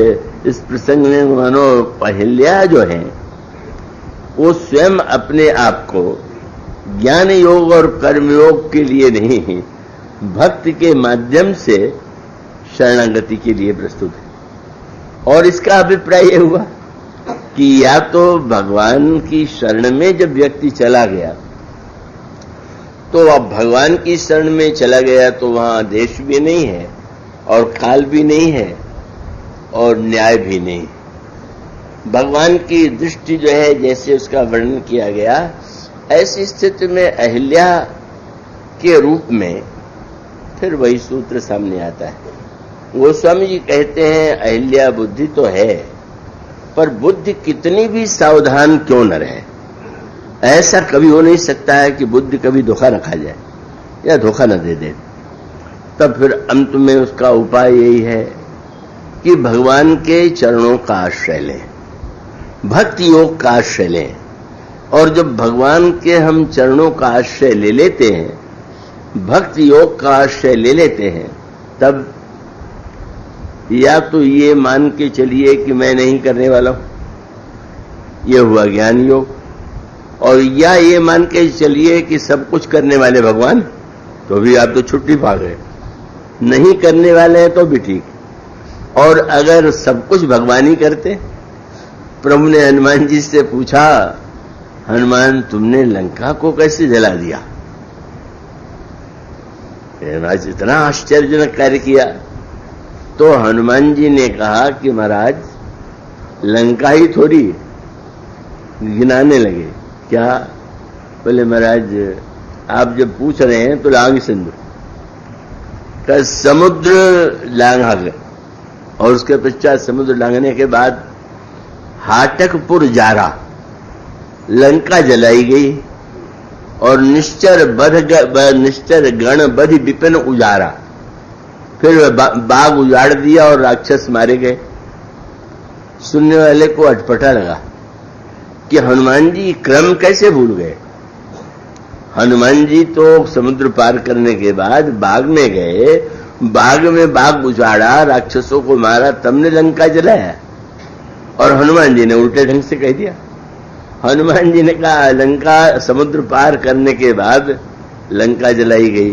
इस प्रसंग में मानो अहिल्या जो है वो स्वयं अपने आप को ज्ञान योग और कर्म योग के लिए नहीं, भक्त के माध्यम से शरणागति के लिए प्रस्तुत है। और इसका अभिप्राय यह हुआ कि या तो भगवान की शरण में जब व्यक्ति चला गया, तो अब भगवान की शरण में चला गया तो वहां देश भी नहीं है और काल भी नहीं है और न्याय भी नहीं। भगवान की दृष्टि जो है, जैसे उसका वर्णन किया गया, ऐसी स्थिति में अहिल्या के रूप में फिर वही सूत्र सामने आता है। गोस्वामी जी कहते हैं अहिल्या बुद्धि तो है, पर बुद्धि कितनी भी सावधान क्यों न रहे, ऐसा कभी हो नहीं सकता है कि बुद्धि कभी धोखा न खा जाए या धोखा न दे दे। तब फिर अंत में उसका उपाय यही है कि भगवान के चरणों का आश्रय लें, भक्ति योग का आश्रय लें। और जब भगवान के हम चरणों का आश्रय ले लेते हैं, भक्ति योग का आश्रय ले लेते हैं, तब या तो ये मान के चलिए कि मैं नहीं करने वाला हूं, ये हुआ ज्ञान योग, और या ये मान के चलिए कि सब कुछ करने वाले भगवान, तो भी आप तो छुट्टी पा गए। नहीं करने वाले हैं तो भी ठीक। और अगर सब कुछ भगवान ही करते, प्रभु ने हनुमान जी से पूछा, हनुमान तुमने लंका को कैसे जला दिया? महाराज इतना आश्चर्यजनक कार्य किया। तो हनुमान जी ने कहा कि महाराज लंका ही थोड़ी, गिनाने लगे। क्या? बोले महाराज आप जब पूछ रहे हैं तो लांग सिंधु का समुद्र लांघा गया, और उसके पश्चात समुद्र लांघने के बाद हाटकपुर जारा, लंका जलाई गई, और निश्चर गण बधि विपिन उजारा, फिर बाग उजाड़ दिया और राक्षस मारे गए। सुनने वाले को अटपटा लगा कि हनुमान जी क्रम कैसे भूल गए। हनुमान जी तो समुद्र पार करने के बाद बाग में गए, बाग में बाग उजाड़ा, राक्षसों को मारा, तब ने लंका जलाया। और हनुमान जी ने उल्टे ढंग से कह दिया। हनुमान जी ने कहा लंका समुद्र पार करने के बाद लंका जलाई गई।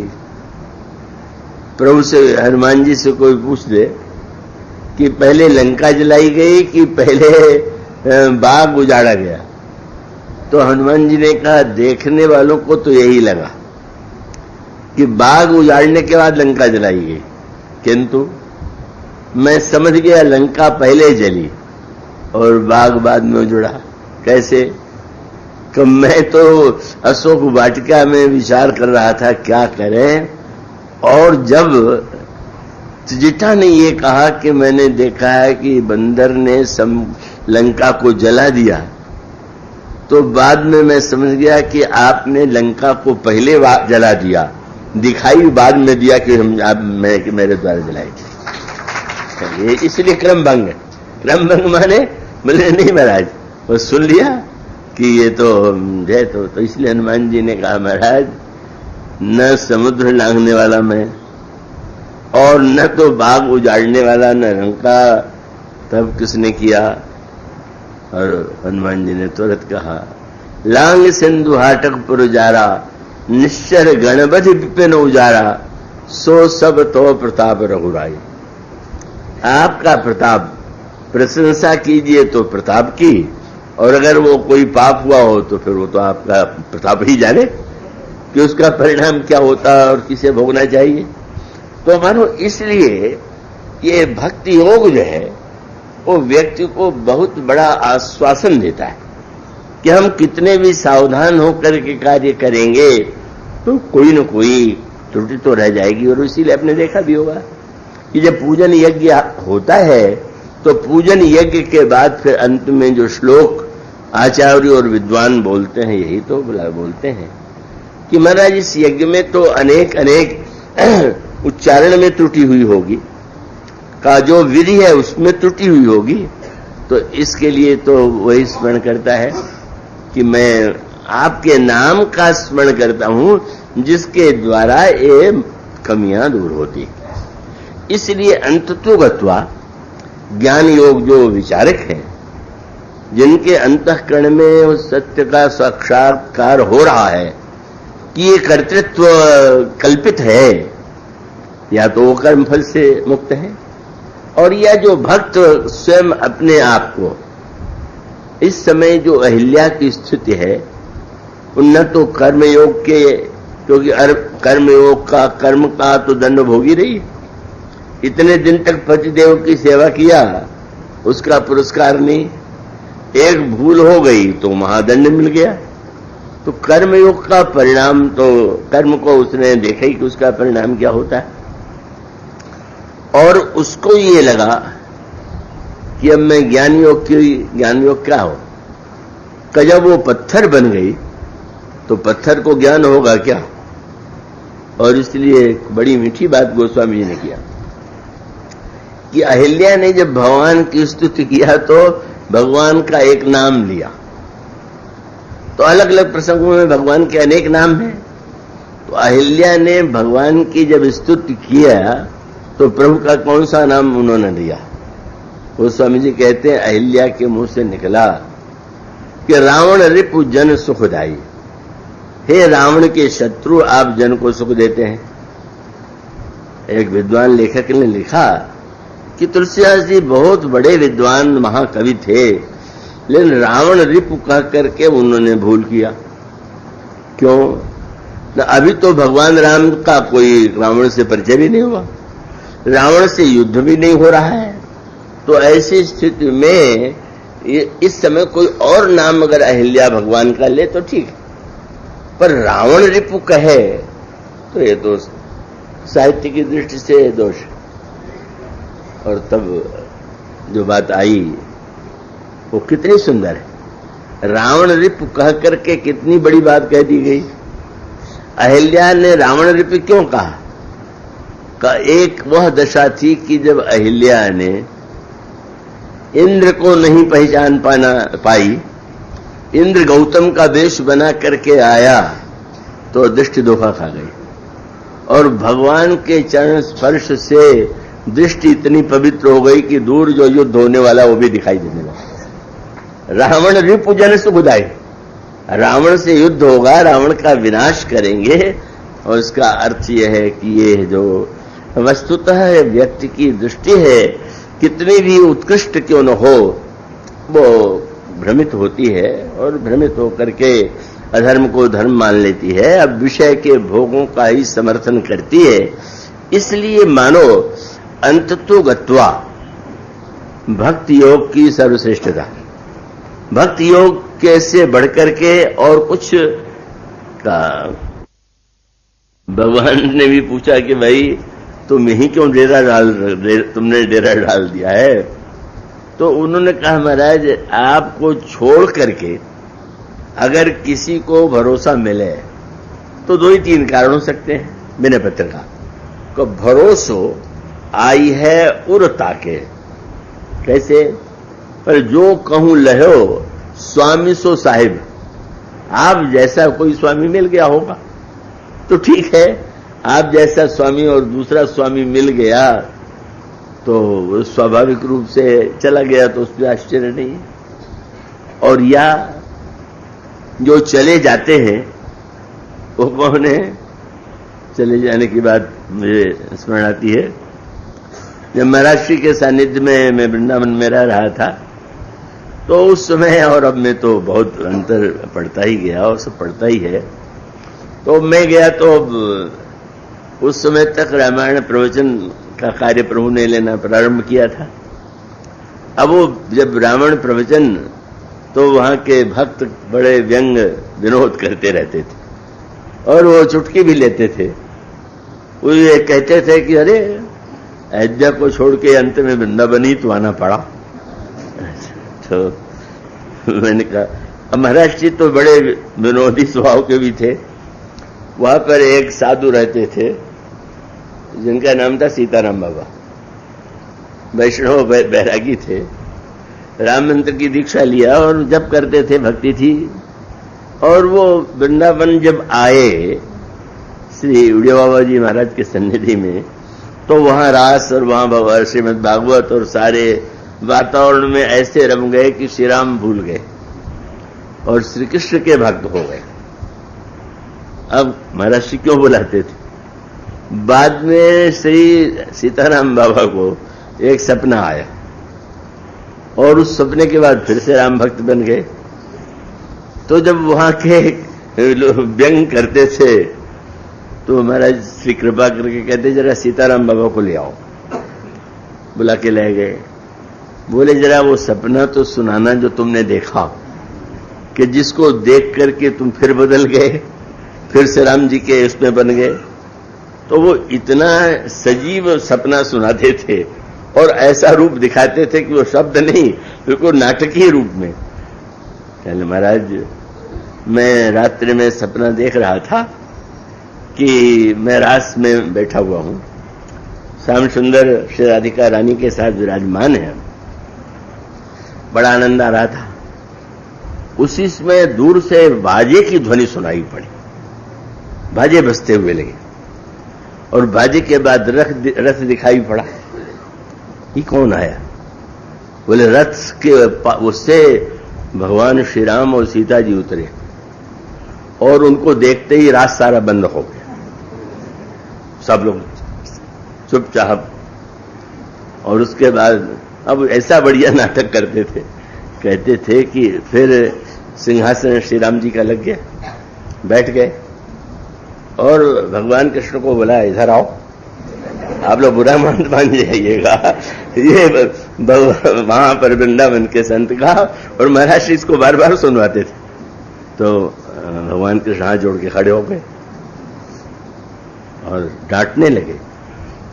प्रभु से, हनुमान जी से कोई पूछ दे कि पहले लंका जलाई गई कि पहले बाग उजाड़ा गया, तो हनुमान जी ने कहा देखने वालों को तो यही लगा कि बाग उजाड़ने के बाद लंका जलाई गई, किंतु मैं समझ गया लंका पहले जली और बाग बाद में उजड़ा। कैसे? कि मैं तो अशोक वाटिका में विचार कर रहा था क्या करें, और जब त्रिजटा ने ये कहा कि मैंने देखा है कि बंदर ने लंका को जला दिया, तो बाद में मैं समझ गया कि आपने लंका को पहले जला दिया, दिखाई बाद में दिया कि मेरे द्वारा जलाई। ये इसलिए क्रमभंग है। क्रमभंग माने बोले नहीं महाराज, वो सुन लिया कि ये तो है, तो इसलिए हनुमान जी ने कहा महाराज न समुद्र लांघने वाला मैं, और न तो बाग उजाड़ने वाला, न लंका, तब किसने किया? और हनुमान जी ने तुरंत कहा लांग सिंधु हाटकपुर जारा, निश्चर गणबधि विपिन उजारा, सो सब तो प्रताप रघुराई। आपका प्रताप, प्रशंसा कीजिए तो प्रताप की, और अगर वो कोई पाप हुआ हो तो फिर वो तो आपका प्रताप ही जाने कि उसका परिणाम क्या होता है और किसे भोगना चाहिए। तो मानो इसलिए ये भक्ति योग जो है वो व्यक्ति को बहुत बड़ा आश्वासन देता है कि हम कितने भी सावधान होकर के कार्य करेंगे, तो कोई न कोई त्रुटि तो रह जाएगी। और इसीलिए आपने देखा भी होगा कि जब पूजन यज्ञ होता है तो पूजन यज्ञ के बाद फिर अंत में जो श्लोक आचार्य और विद्वान बोलते हैं, यही तो बोलते हैं कि महाराज इस यज्ञ में तो अनेक अनेक उच्चारण में त्रुटि हुई होगी, का जो विधि है उसमें त्रुटि हुई होगी, तो इसके लिए तो वही स्मरण करता है कि मैं आपके नाम का स्मरण करता हूं जिसके द्वारा ये कमियां दूर होती। इसलिए अंततो गत्वा ज्ञान योग जो विचारक हैं, जिनके अंतःकरण में उस सत्य का साक्षात्कार हो रहा है कि ये कर्तृत्व कल्पित है, या तो वो कर्मफल से मुक्त है, और या जो भक्त स्वयं अपने आप को इस समय जो अहिल्या की स्थिति है उन तो कर्मयोग के, क्योंकि कर्मयोग का कर्म का तो दंड भोगी रही, इतने दिन तक पतिदेव की सेवा किया उसका पुरस्कार नहीं, एक भूल हो गई तो महादंड मिल गया। तो कर्मयोग का परिणाम तो कर्म को उसने देखा ही कि उसका परिणाम क्या होता है, और उसको ये लगा कि अब मैं ज्ञान योग क्या हो, कि जब वो पत्थर बन गई तो पत्थर को ज्ञान होगा क्या। और इसलिए बड़ी मीठी बात गोस्वामी जी ने किया कि अहिल्या ने जब भगवान की स्तुति किया तो भगवान का एक नाम लिया। तो अलग अलग प्रसंगों में भगवान के अनेक नाम हैं, तो अहिल्या ने भगवान की जब स्तुति किया तो प्रभु का कौन सा नाम उन्होंने लिया। गोस्वामी जी कहते हैं अहिल्या के मुंह से निकला कि रावण रिपु जन सुखदाई, हे रावण के शत्रु आप जन को सुख देते हैं। एक विद्वान लेखक ने लिखा कि तुलसीदास जी बहुत बड़े विद्वान महाकवि थे, लेकिन रावण रिपु कह करके उन्होंने भूल किया। क्यों? अभी तो भगवान राम का कोई रावण से परिचय भी नहीं हुआ, रावण से युद्ध भी नहीं हो रहा है। तो ऐसी स्थिति में इस समय कोई और नाम अगर अहिल्या भगवान का ले तो ठीक है, पर रावण रिपु कहे तो ये तो साहित्य की दृष्टि से दोष। और तब जो बात आई वो कितनी सुंदर है, रावण रिपु कह करके कितनी बड़ी बात कह दी गई। अहिल्या ने रावण रिपु क्यों कहा? का एक वह दशा थी कि जब अहिल्या ने इंद्र को नहीं पहचान पाई, इंद्र गौतम का वेश बना करके आया तो दृष्टि धोखा खा गई, और भगवान के चरण स्पर्श से दृष्टि इतनी पवित्र हो गई कि दूर जो युद्ध होने वाला वो भी दिखाई देने लगा। रावण रिपु जन सुखदाई, रावण से युद्ध होगा, रावण का विनाश करेंगे, और इसका अर्थ यह है कि ये जो वस्तुतः व्यक्ति की दृष्टि है कितनी भी उत्कृष्ट क्यों न हो, वो भ्रमित होती है, और भ्रमित होकर के अधर्म को धर्म मान लेती है, अब विषय के भोगों का ही समर्थन करती है। इसलिए मानो अंततो गत्वा भक्ति योग की सर्वश्रेष्ठता, भक्ति योग कैसे बढ़कर के और कुछ का। भगवान ने भी पूछा कि भाई तुम यही क्यों तुमने डेरा डाल दिया है। तो उन्होंने कहा महाराज आपको छोड़ करके अगर किसी को भरोसा मिले तो 2 ही 3 कारण हो सकते हैं। बिना पत्र का भरोसो आई है उरता के, कैसे? पर जो कहूं लहो स्वामी सो साहिब, आप जैसा कोई स्वामी मिल गया होगा तो ठीक है, आप जैसा स्वामी और दूसरा स्वामी मिल गया तो स्वाभाविक रूप से चला गया तो उसमें आश्चर्य नहीं है। और या जो चले जाते हैं वो कौन है? चले जाने की बात मुझे स्मरण आती है, जब महाराज श्री के सानिध्य में मैं वृंदावन में रह रहा था तो उस समय और अब में तो बहुत अंतर पड़ता ही गया, और सब पड़ता ही है। तो मैं गया तो उस समय तक रामायण प्रवचन का कार्य प्रभु ने लेना प्रारंभ किया था। अब वो जब रामायण प्रवचन तो वहां के भक्त बड़े व्यंग विनोद करते रहते थे, और वो चुटकी भी लेते थे। वो ये कहते थे कि अरे अयोध्या को छोड़ के अंत में वृंदावन ही तो आना पड़ा। तो मैंने कहा, अब महाराज जी तो बड़े विनोदी स्वभाव के भी थे। वहां पर एक साधु रहते थे जिनका नाम था सीताराम बाबा, वैष्णव बैरागी थे। राम मंत्र की दीक्षा लिया और जप करते थे, भक्ति थी। और वो वृंदावन जब आए श्री उड़िया बाबा जी महाराज के सन्निधि में, तो वहां रास और वहां श्रीमद् भागवत और सारे वातावरण में ऐसे रम गए कि श्री राम भूल गए और श्री कृष्ण के भक्त हो गए। अब महाराज जी क्यों बुलाते थे? बाद में श्री सीताराम बाबा को एक सपना आया और उस सपने के बाद फिर से राम भक्त बन गए। तो जब वहां के व्यंग करते थे तो महाराज श्री कृपा करके कहते जरा सीताराम बाबा को ले आओ। बुला के ले गए। बोले जरा वो सपना तो सुनाना जो तुमने देखा, कि जिसको देख करके तुम फिर बदल गए, फिर से राम जी के उसमें बन गए। तो वो इतना सजीव सपना सुनाते थे और ऐसा रूप दिखाते थे कि वो शब्द नहीं, बिल्कुल नाटकीय रूप में। कहले महाराज मैं रात्रि में सपना देख रहा था कि मैं रास में बैठा हुआ हूं, श्याम सुंदर श्री राधिका रानी के साथ विराजमान है, बड़ा आनंद आ रहा था। उसी समय दूर से बाजे की ध्वनि सुनाई पड़ी, बाजे बजते हुए लगे और बाजे के बाद रथ दिखाई पड़ा। ये कौन आया? बोले रथ के उससे भगवान श्री राम और सीता जी उतरे और उनको देखते ही रात सारा बंद हो गया। सब लोग चुपचाप। और उसके बाद अब ऐसा बढ़िया नाटक करते थे, कहते थे कि फिर सिंहासन श्री राम जी का लग गया, बैठ गए और भगवान कृष्ण को बोला इधर आओ, आप लोग बुरा मान जाइएगा। ये वहां पर वृंदावन के संत का, और महाराज जी इसको बार बार सुनवाते थे। तो भगवान कृष्ण हाथ जोड़ के खड़े हो गए और डांटने लगे,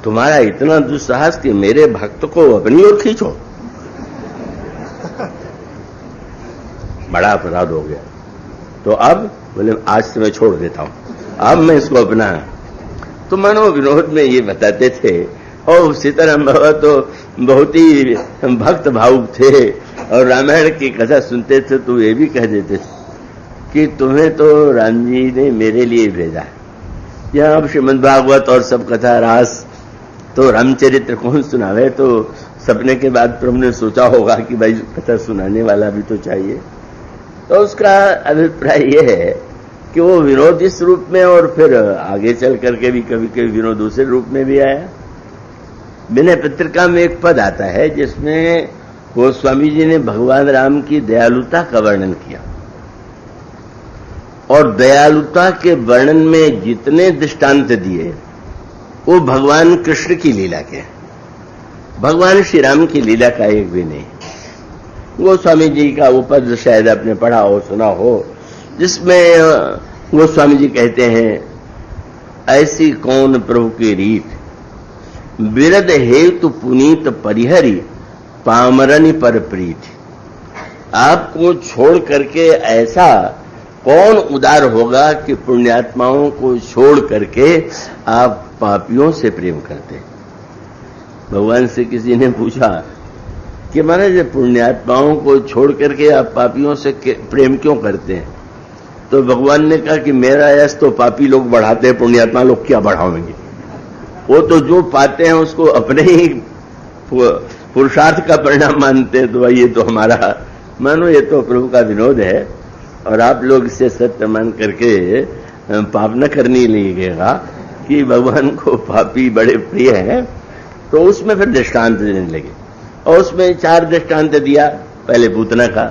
तुम्हारा इतना दुस्साहस कि मेरे भक्त को अपनी ओर खींचो, बड़ा अपराध हो गया। तो अब बोले आज से मैं छोड़ देता हूं, अब मैं इसको अपना। तो मानो विनोद में ये बताते थे। और सीताराम बाबा तो बहुत ही भक्त भावुक थे और रामायण की कथा सुनते थे तो ये भी कह देते थे कि तुम्हें तो राम जी ने मेरे लिए भेजा है। यहाँ अब श्रीमद् भागवत और सब कथा रास तो रामचरित्र कौन सुनावे, तो सपने के बाद प्रभु ने सोचा होगा कि भाई कथा सुनाने वाला भी तो चाहिए। तो उसका अभिप्राय यह है कि वो विनोद इस रूप में और फिर आगे चल करके भी कभी कभी विनोद दूसरे रूप में भी आया। विनय पत्रिका में एक पद आता है जिसमें गोस्वामी जी ने भगवान राम की दयालुता का वर्णन किया और दयालुता के वर्णन में जितने दृष्टांत दिए वो भगवान कृष्ण की लीला के, भगवान श्री राम की लीला का एक भी नहीं। गोस्वामी जी का वो पद शायद आपने पढ़ा हो, सुना हो, जिसमें गोस्वामी जी कहते हैं ऐसी कौन प्रभु की रीत, बिरद हेतु पुनीत परिहरी पामरनि पर प्रीत। आपको छोड़ करके ऐसा कौन उदार होगा कि पुण्यात्माओं को छोड़ करके आप पापियों से प्रेम करते। भगवान से किसी ने पूछा कि महाराज पुण्यात्माओं को छोड़ करके आप पापियों से प्रेम क्यों करते हैं? तो भगवान ने कहा कि मेरा यश तो पापी लोग बढ़ाते हैं, पुण्यात्मा लोग क्या बढ़ाएंगे? वो तो जो पाते हैं उसको अपने ही पुरुषार्थ का परिणाम मानते हैं। तो भाई ये तो हमारा, मानो ये तो प्रभु का विनोद है और आप लोग इसे सत्य मान करके पाप न करने लगेगा कि भगवान को पापी बड़े प्रिय है। तो उसमें फिर दृष्टांत देने लगे और उसमें 4 दृष्टांत दिया। पहले पूतना का,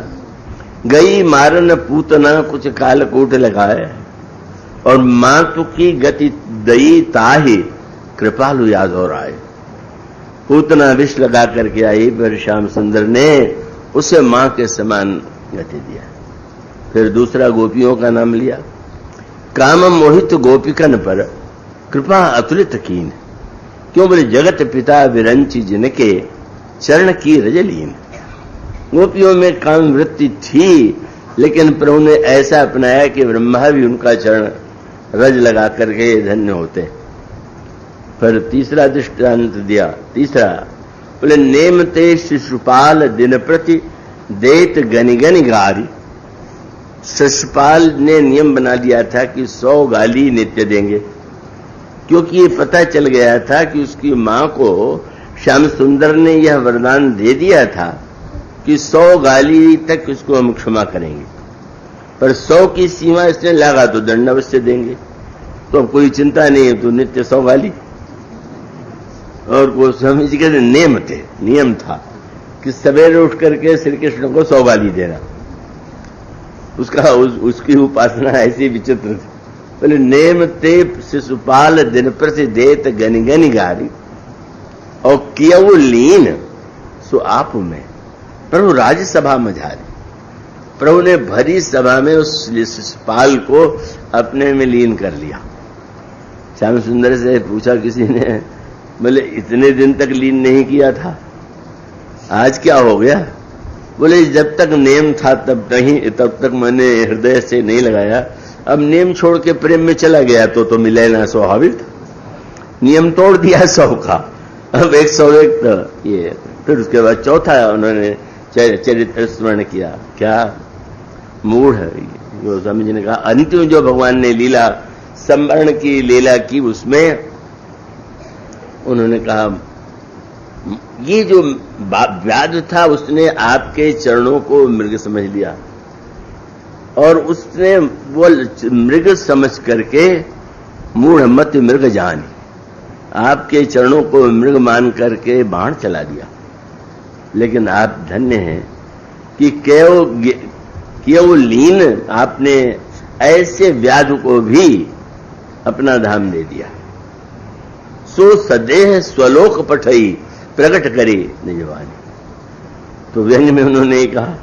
गई मारन पूतना कुछ कालकूट लगाए और मातु की गति दई ताही कृपालु याद और आए। पूतना विष लगा करके आई पर श्याम सुंदर ने उसे मां के समान गति दिया। फिर दूसरा गोपियों का नाम लिया काम मोहित गोपिकन पर कृपा अतुलित कीन। क्यों बोले जगत पिता विरंची जिनके चरण की रजलीन। गोपियों में काम वृत्ति थी, लेकिन प्रभु ने ऐसा अपनाया कि ब्रह्मा भी उनका चरण रज लगा करके धन्य होते। फिर तीसरा दृष्टांत दिया। तीसरा बोले नेमते शिशुपाल दिन प्रति देत गनि गनि गारी। शिशुपाल ने नियम बना लिया था कि 100 गाली नित्य देंगे, क्योंकि ये पता चल गया था कि उसकी मां को श्याम सुंदर ने यह वरदान दे दिया था कि 100 गाली तक उसको हम क्षमा करेंगे, पर 100 की सीमा इसने लगा तो दंड अवश्य देंगे। तो अब कोई चिंता नहीं है, तो नित्य 100 गाली। और गोस्वामी जी के नियम था कि सवेरे उठ करके श्री कृष्ण को 100 गाली देना। उसकी उपासना ऐसी विचित्र थी। बोले नेम ते शिशुपाल दिन प्रति देत गनि गनि गारी और कियऊ लीन सो आप में। प्रभु राज्यसभा में झारी। प्रभु ने भरी सभा में उस शिशुपाल को अपने में लीन कर लिया। श्याम सुंदर से पूछा किसी ने, बोले इतने दिन तक लीन नहीं किया था, आज क्या हो गया? बोले जब तक नेम था तब तक मैंने हृदय से नहीं लगाया, अब नेम छोड़ के प्रेम में चला गया तो मिले ना स्वाभाविक। नियम तोड़ दिया 100 का, अब 101 तो ये। फिर उसके बाद चौथा उन्होंने चरित्र स्मरण किया। क्या मूढ़ है गोस्वामी जी ने कहा, अंतिम जो भगवान ने लीला संवरण की लीला की, उसमें उन्होंने कहा ये जो व्याध था उसने आपके चरणों को मृग समझ लिया, और उसने वो मृग समझ करके मूढ़ मत मृग जानी, आपके चरणों को मृग मान करके बाण चला दिया। लेकिन आप धन्य हैं कि केवल लीन आपने ऐसे व्याध को भी अपना धाम दे दिया। सो सदेह स्वलोक पठई प्रकट करे निजवानी। तो व्यंग में उन्होंने कहा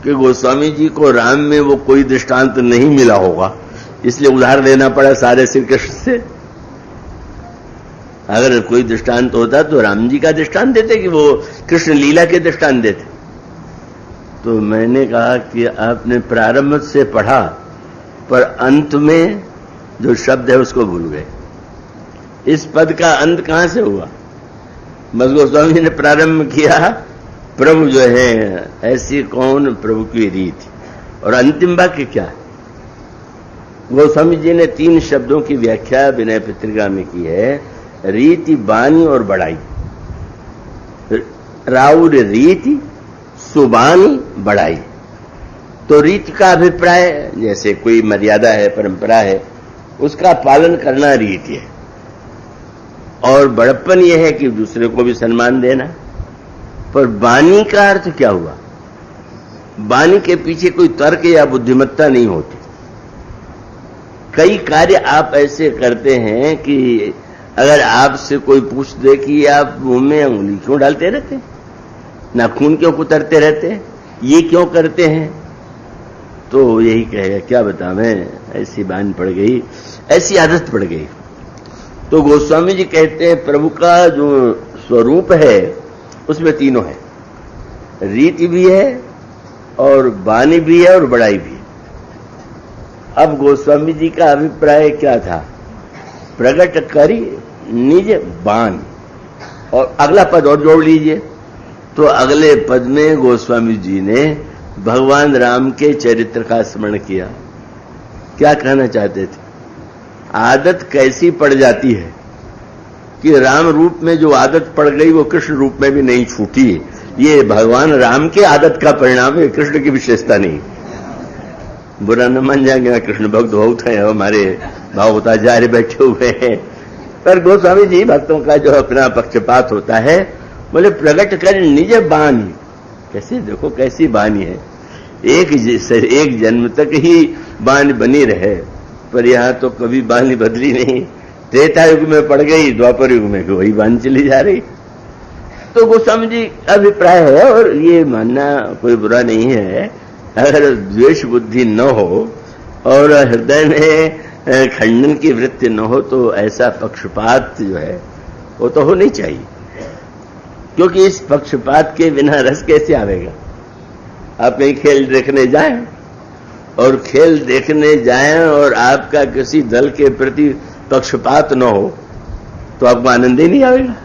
कि गोस्वामी जी को राम में वो कोई दृष्टांत नहीं मिला होगा, इसलिए उधार लेना पड़ा सारे श्री कृष्ण से। अगर कोई दृष्टांत होता तो राम जी का दृष्टांत देते कि वो कृष्ण लीला के दृष्टांत देते। तो मैंने कहा कि आपने प्रारंभ से पढ़ा, पर अंत में जो शब्द है उसको भूल गए। इस पद का अंत कहां से हुआ? बस गोस्वामी ने प्रारंभ किया, प्रभु जो है ऐसी कौन प्रभु की रीति, और अंतिम वाक्य क्या है? गोस्वामी जी ने 3 शब्दों की व्याख्या विनय पत्रिका में की है, रीति, बानी और बड़ाई। राउर रीति, सुबानी, बड़ाई। तो रीति का अभिप्राय जैसे कोई मर्यादा है, परंपरा है, उसका पालन करना रीति है। और बड़प्पन यह है कि दूसरे को भी सम्मान देना। पर बानी का अर्थ क्या हुआ? बानी के पीछे कोई तर्क या बुद्धिमत्ता नहीं होती। कई कार्य आप ऐसे करते हैं कि अगर आपसे कोई पूछ दे कि आप मुंह में उंगली क्यों डालते रहते, नाखून क्यों कुतरते रहते, ये क्यों करते हैं, तो यही कहेगा क्या बतावें, ऐसी बान पड़ गई, ऐसी आदत पड़ गई। तो गोस्वामी जी कहते हैं प्रभु का जो स्वरूप है उसमें तीनों है, रीति भी है और बानी भी है और बड़ाई भी है। अब गोस्वामी जी का अभिप्राय क्या था? प्रकट करी निज बान। और अगला पद और जोड़ लीजिए, तो अगले पद में गोस्वामी जी ने भगवान राम के चरित्र का स्मरण किया। क्या कहना चाहते थे? आदत कैसी पड़ जाती है कि राम रूप में जो आदत पड़ गई वो कृष्ण रूप में भी नहीं छूटी। ये भगवान राम के आदत का परिणाम है, कृष्ण की विशेषता नहीं। बुरा न मान जाएंगे, कृष्ण भक्त बहुत है, हमारे भागवताचार्य बैठे हुए हैं, पर गोस्वामी जी भक्तों का जो अपना पक्षपात होता है, बोले प्रकट कर निज बानी। कैसे देखो कैसी बानी है, एक जन्म तक ही बानी बनी रहे, पर यहां तो कभी बानी बदली नहीं। त्रेता युग में पड़ गई, द्वापर युग में वही बानी चली जा रही। तो गोस्वामी जी अभिप्राय है, और ये मानना कोई बुरा नहीं है। अगर द्वेष बुद्धि न हो और हृदय में खंडन की वृत्ति न हो तो ऐसा पक्षपात जो है वो तो होनी चाहिए, क्योंकि इस पक्षपात के बिना रस कैसे आवेगा। आप कहीं खेल देखने जाएं और खेल देखने जाएं और आपका किसी दल के प्रति पक्षपात न हो तो आपको आनंद ही नहीं आएगा।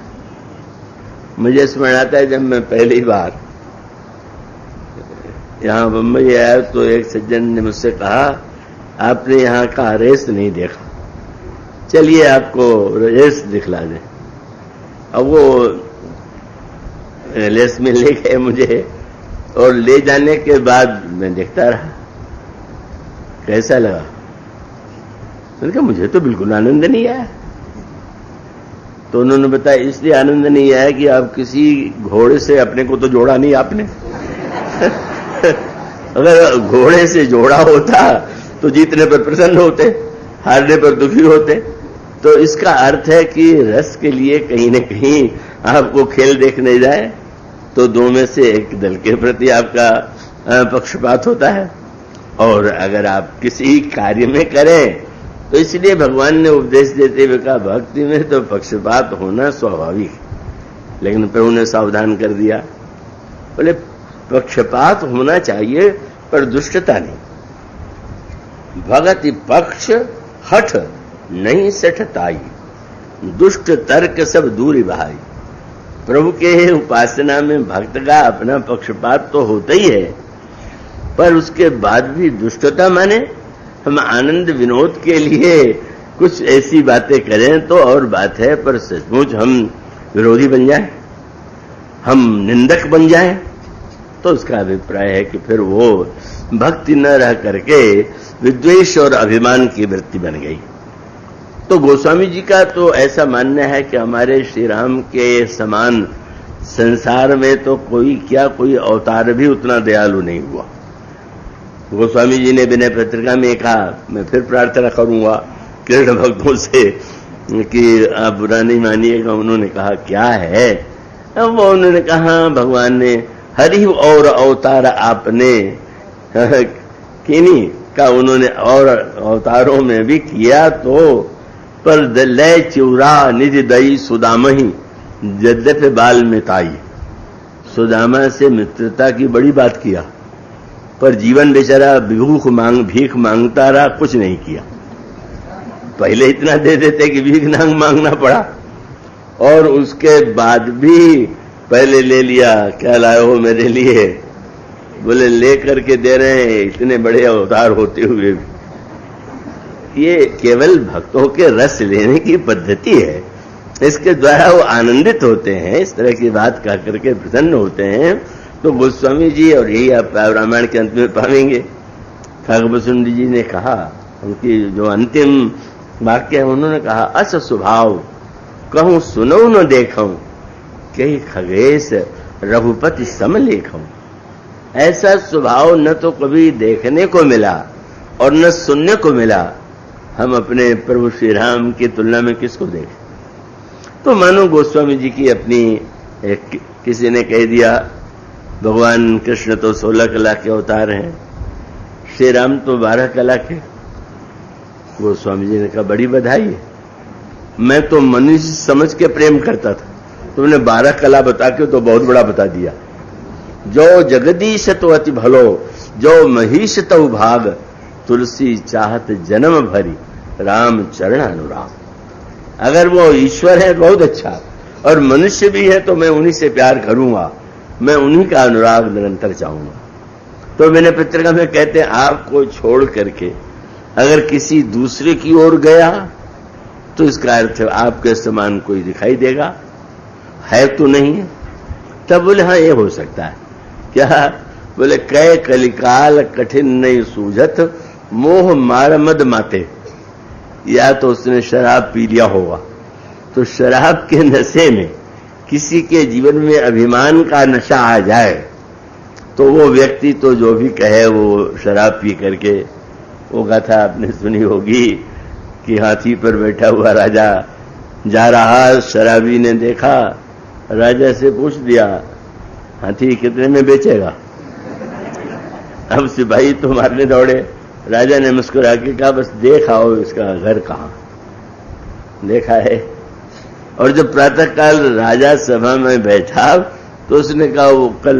मुझे स्मरण आता है जब मैं पहली बार यहां बम्बई आया तो एक सज्जन ने मुझसे कहा, आपने यहां का रेस नहीं देखा, चलिए आपको रेस दिखला दें। अब वो रेस में ले गए मुझे और ले जाने के बाद मैं देखता रहा, कैसा लगा। मैंने कहा मुझे तो बिल्कुल आनंद नहीं आया। तो उन्होंने बताया इसलिए आनंद नहीं आया कि आप किसी घोड़े से अपने को तो जोड़ा नहीं आपने। अगर घोड़े से जोड़ा होता तो जीतने पर प्रसन्न होते, हारने पर दुखी होते। तो इसका अर्थ है कि रस के लिए कहीं न कहीं आपको खेल देखने जाए तो दो में से एक दल के प्रति आपका पक्षपात होता है, और अगर आप किसी कार्य में करें तो इसलिए भगवान ने उपदेश देते हुए कहा भक्ति में तो पक्षपात होना स्वाभाविक है। लेकिन प्रभु ने सावधान कर दिया, बोले पक्षपात होना चाहिए पर दुष्टता नहीं। भगति पक्ष हठ नहीं सठताई, दुष्ट तर्क सब दूरी बहाई। प्रभु के उपासना में भक्त का अपना पक्षपात तो होता ही है, पर उसके बाद भी दुष्टता माने हम आनंद विनोद के लिए कुछ ऐसी बातें करें तो और बात है, पर सचमुच हम विरोधी बन जाएं, हम निंदक बन जाएं, तो उसका अभिप्राय है कि फिर वो भक्ति न रह करके विद्वेष और अभिमान की वृत्ति बन गई। तो गोस्वामी जी का तो ऐसा मानना है कि हमारे श्री राम के समान संसार में तो कोई क्या कोई अवतार भी उतना दयालु नहीं हुआ। गोस्वामी जी ने विनय पत्रिका में कहा, मैं फिर प्रार्थना करूंगा कृष्ण भक्तों से कि आप बुरा नहीं मानिएगा। उन्होंने कहा क्या है? वो उन्होंने कहा भगवान ने हरि और अवतार आपने किन्हीं का उन्होंने और अवतारों में भी किया तो, पर लय चिवरा निज दई सुदामही यद्यपि बाल मिताई। सुदामा से मित्रता की बड़ी बात किया, पर जीवन बेचारा भीख मांगता रहा, कुछ नहीं किया। पहले इतना दे देते कि भीख मांगना पड़ा, और उसके बाद भी पहले ले लिया, क्या लाए हो मेरे लिए? बोले ले करके दे रहे हैं, इतने बड़े अवतार होते हुए भी। ये केवल भक्तों के रस लेने की पद्धति है, इसके द्वारा वो आनंदित होते हैं, इस तरह की बात कह करके प्रसन्न होते हैं। तो गोस्वामी जी, और यही आप रामायण के अंत में पाएंगे, खगवसुंडी जी ने कहा, उनकी जो अंतिम वाक्य है, उन्होंने कहा अस स्वभाव कहूं सुनो न देखूं, कहीं खगेश रघुपति सम लेखूं। ऐसा स्वभाव न तो कभी देखने को मिला और न सुनने को मिला। हम अपने प्रभु श्री राम की तुलना में किसको देखें? तो मानो गोस्वामी जी की अपनी किसी ने कह दिया भगवान कृष्ण तो 16 कला के अवतार हैं, श्री राम तो 12 कला के। गोस्वामी जी ने कहा बड़ी बधाई है, मैं तो मनुष्य समझ के प्रेम करता था, तुमने 12 कला बता के तो बहुत बड़ा बता दिया। जो जगदीश तो अति भलो, जो महिष तो भाग, तुलसी चाहत जन्म भरी, राम चरण अनुराग। अगर वो ईश्वर है बहुत अच्छा, और मनुष्य भी है तो मैं उन्हीं से प्यार करूंगा, मैं उन्हीं का अनुराग निरंतर चाहूंगा। तो मैंने पत्रिका में कहते हैं आपको छोड़ करके अगर किसी दूसरे की ओर गया तो इसका अर्थ आपके समान कोई दिखाई देगा, है तो नहीं है। तब बोले हाँ ये हो सकता है। क्या? बोले कै कलिकाल कठिन नहीं सूझत, मोह मार मद माते। या तो उसने शराब पी लिया होगा, तो शराब के नशे में किसी के जीवन में अभिमान का नशा आ जाए तो वो व्यक्ति तो जो भी कहे वो शराब पी करके, वो गाथा आपने सुनी होगी कि हाथी पर बैठा हुआ राजा जा रहा, शराबी ने देखा, राजा से पूछ दिया हाथी कितने में बेचेगा? अब सिपाही तो मारने दौड़े, राजा ने मुस्कुरा के कहा, बस देख आओ इसका घर कहाँ। देखा है। और जब प्रातःकाल राजा सभा में बैठा तो उसने कहा, वो कल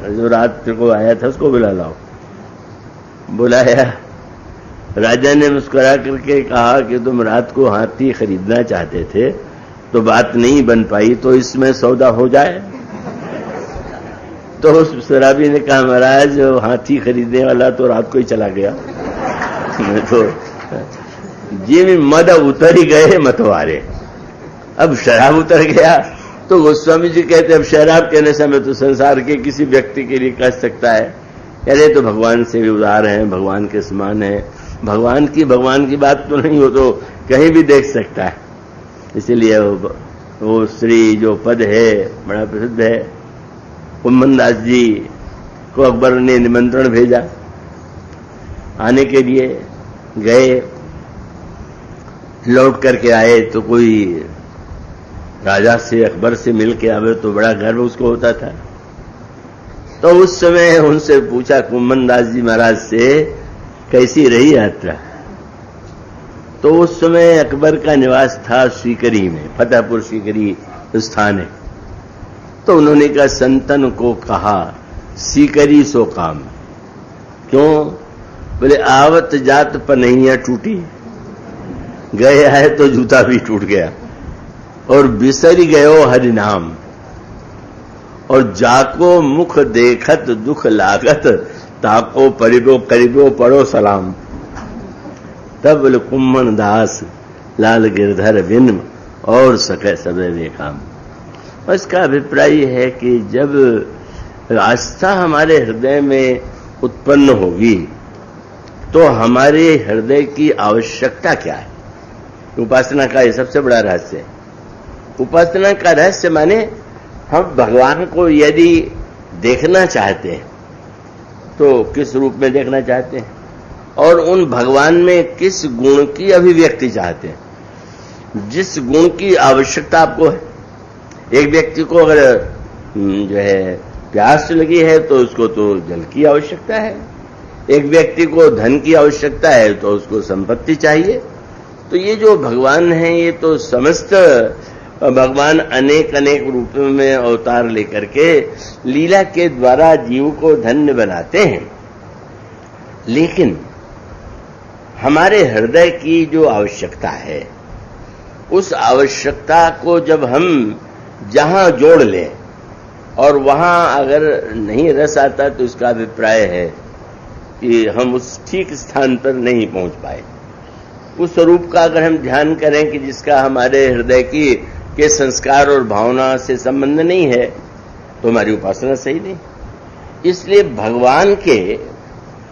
जो रात को आया था उसको बुला लाओ। बुलाया। राजा ने मुस्कुरा करके कहा कि तुम रात को हाथी खरीदना चाहते थे तो बात नहीं बन पाई, तो इसमें सौदा हो जाए। तो उस शराबी ने कहा, महाराज हाथी खरीदने वाला तो रात को ही चला गया। तो जी में मद उतर ही गए मतवारे। अब शराब उतर गया तो गोस्वामी जी कहते, अब शराब कहने से मैं तो संसार के किसी व्यक्ति के लिए कह सकता है, अरे तो भगवान से भी उदार है, भगवान के समान है, भगवान की बात तो नहीं हो तो कहीं भी देख सकता है। इसीलिए वो श्री जो पद है बड़ा प्रसिद्ध है। कुम्भन दास जी को अकबर ने निमंत्रण भेजा आने के लिए, गए, लौट करके आए तो कोई राजा से अकबर से मिल के आवे तो बड़ा गर्व उसको होता था। तो उस समय उनसे पूछा कुम्भन दास जी महाराज से, कैसी रही यात्रा। तो उस समय अकबर का निवास था सीकरी में, फतेहपुर सीकरी स्थान है। तो उन्होंने कहा, संतन को कहा सीकरी सो काम। क्यों? बोले आवत जात पनहिया टूटी, गए आए तो जूता भी टूट गया, और बिसरी गयो हरि नाम, और जाको मुख देखत दुख लागत, ताको परिबो करिबो पड़ो सलाम। तब बोले कुम्भन दास लाल गिरधर बिन और सके सबे वे काम। इसका अभिप्राय है कि जब आस्था हमारे हृदय में उत्पन्न होगी तो हमारे हृदय की आवश्यकता क्या है। उपासना का ये सबसे बड़ा रहस्य है। उपासना का रहस्य माने हम भगवान को यदि देखना चाहते हैं तो किस रूप में देखना चाहते हैं, और उन भगवान में किस गुण की अभिव्यक्ति चाहते हैं, जिस गुण की आवश्यकता आपको है। एक व्यक्ति को अगर जो है प्यास लगी है तो उसको तो जल की आवश्यकता है, एक व्यक्ति को धन की आवश्यकता है तो उसको संपत्ति चाहिए। तो ये जो भगवान है ये तो समस्त भगवान अनेक अनेक रूपों में अवतार लेकर के लीला के द्वारा जीव को धन्य बनाते हैं। लेकिन हमारे हृदय की जो आवश्यकता है उस आवश्यकता को जब हम जहां जोड़ लें और वहां अगर नहीं रस आता तो इसका अभिप्राय है कि हम उस ठीक स्थान पर नहीं पहुंच पाए। उस स्वरूप का अगर हम ध्यान करें कि जिसका हमारे हृदय के संस्कार और भावना से संबंध नहीं है तो हमारी उपासना सही नहीं। इसलिए भगवान के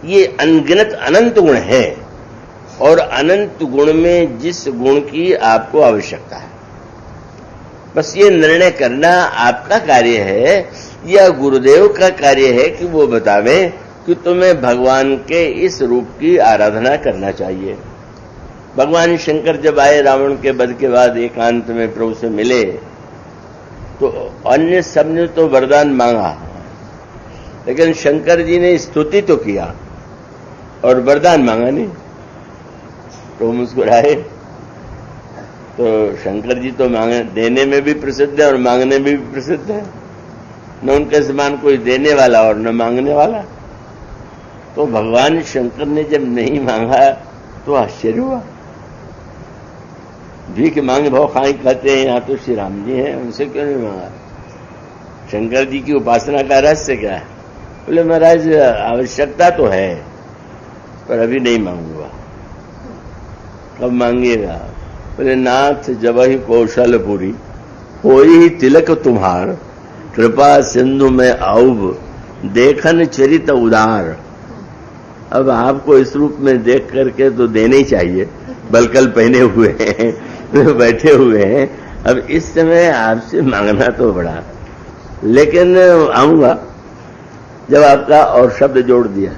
ये अनगिनत अनंत गुण है और अनंत गुण में जिस गुण की आपको आवश्यकता है, बस ये निर्णय करना आपका कार्य है या गुरुदेव का कार्य है कि वो बतावे कि तुम्हें भगवान के इस रूप की आराधना करना चाहिए। भगवान शंकर जब आए रावण के वध के बाद एकांत में प्रभु से मिले तो अन्य सबने तो वरदान मांगा, लेकिन शंकर जी ने स्तुति तो किया और वरदान मांगा नहीं। तो मुस्कुराए। तो शंकर जी तो देने में भी प्रसिद्ध है और मांगने में भी प्रसिद्ध है, न उनके समान कोई देने वाला और न मांगने वाला। तो भगवान शंकर ने जब नहीं मांगा तो आश्चर्य हुआ। भीख मांगे भाव खाई कहते हैं, यहाँ तो श्री राम जी हैं, उनसे क्यों नहीं मांगा। शंकर जी की उपासना का रहस्य क्या है? बोले महाराज आवश्यकता तो है पर अभी नहीं मांगूंगा। कब मांगिएगा? बोले नाथ जब ही कौशलपुरी होई ही तिलक तुम्हार, कृपा सिंधु में आऊब देखन चरित उदार। अब आपको इस रूप में देख करके तो देने ही चाहिए, बलकल पहने हुए हैं, बैठे हुए हैं। अब इस समय आपसे मांगना तो बड़ा, लेकिन आऊंगा जब आपका और शब्द जोड़ दिया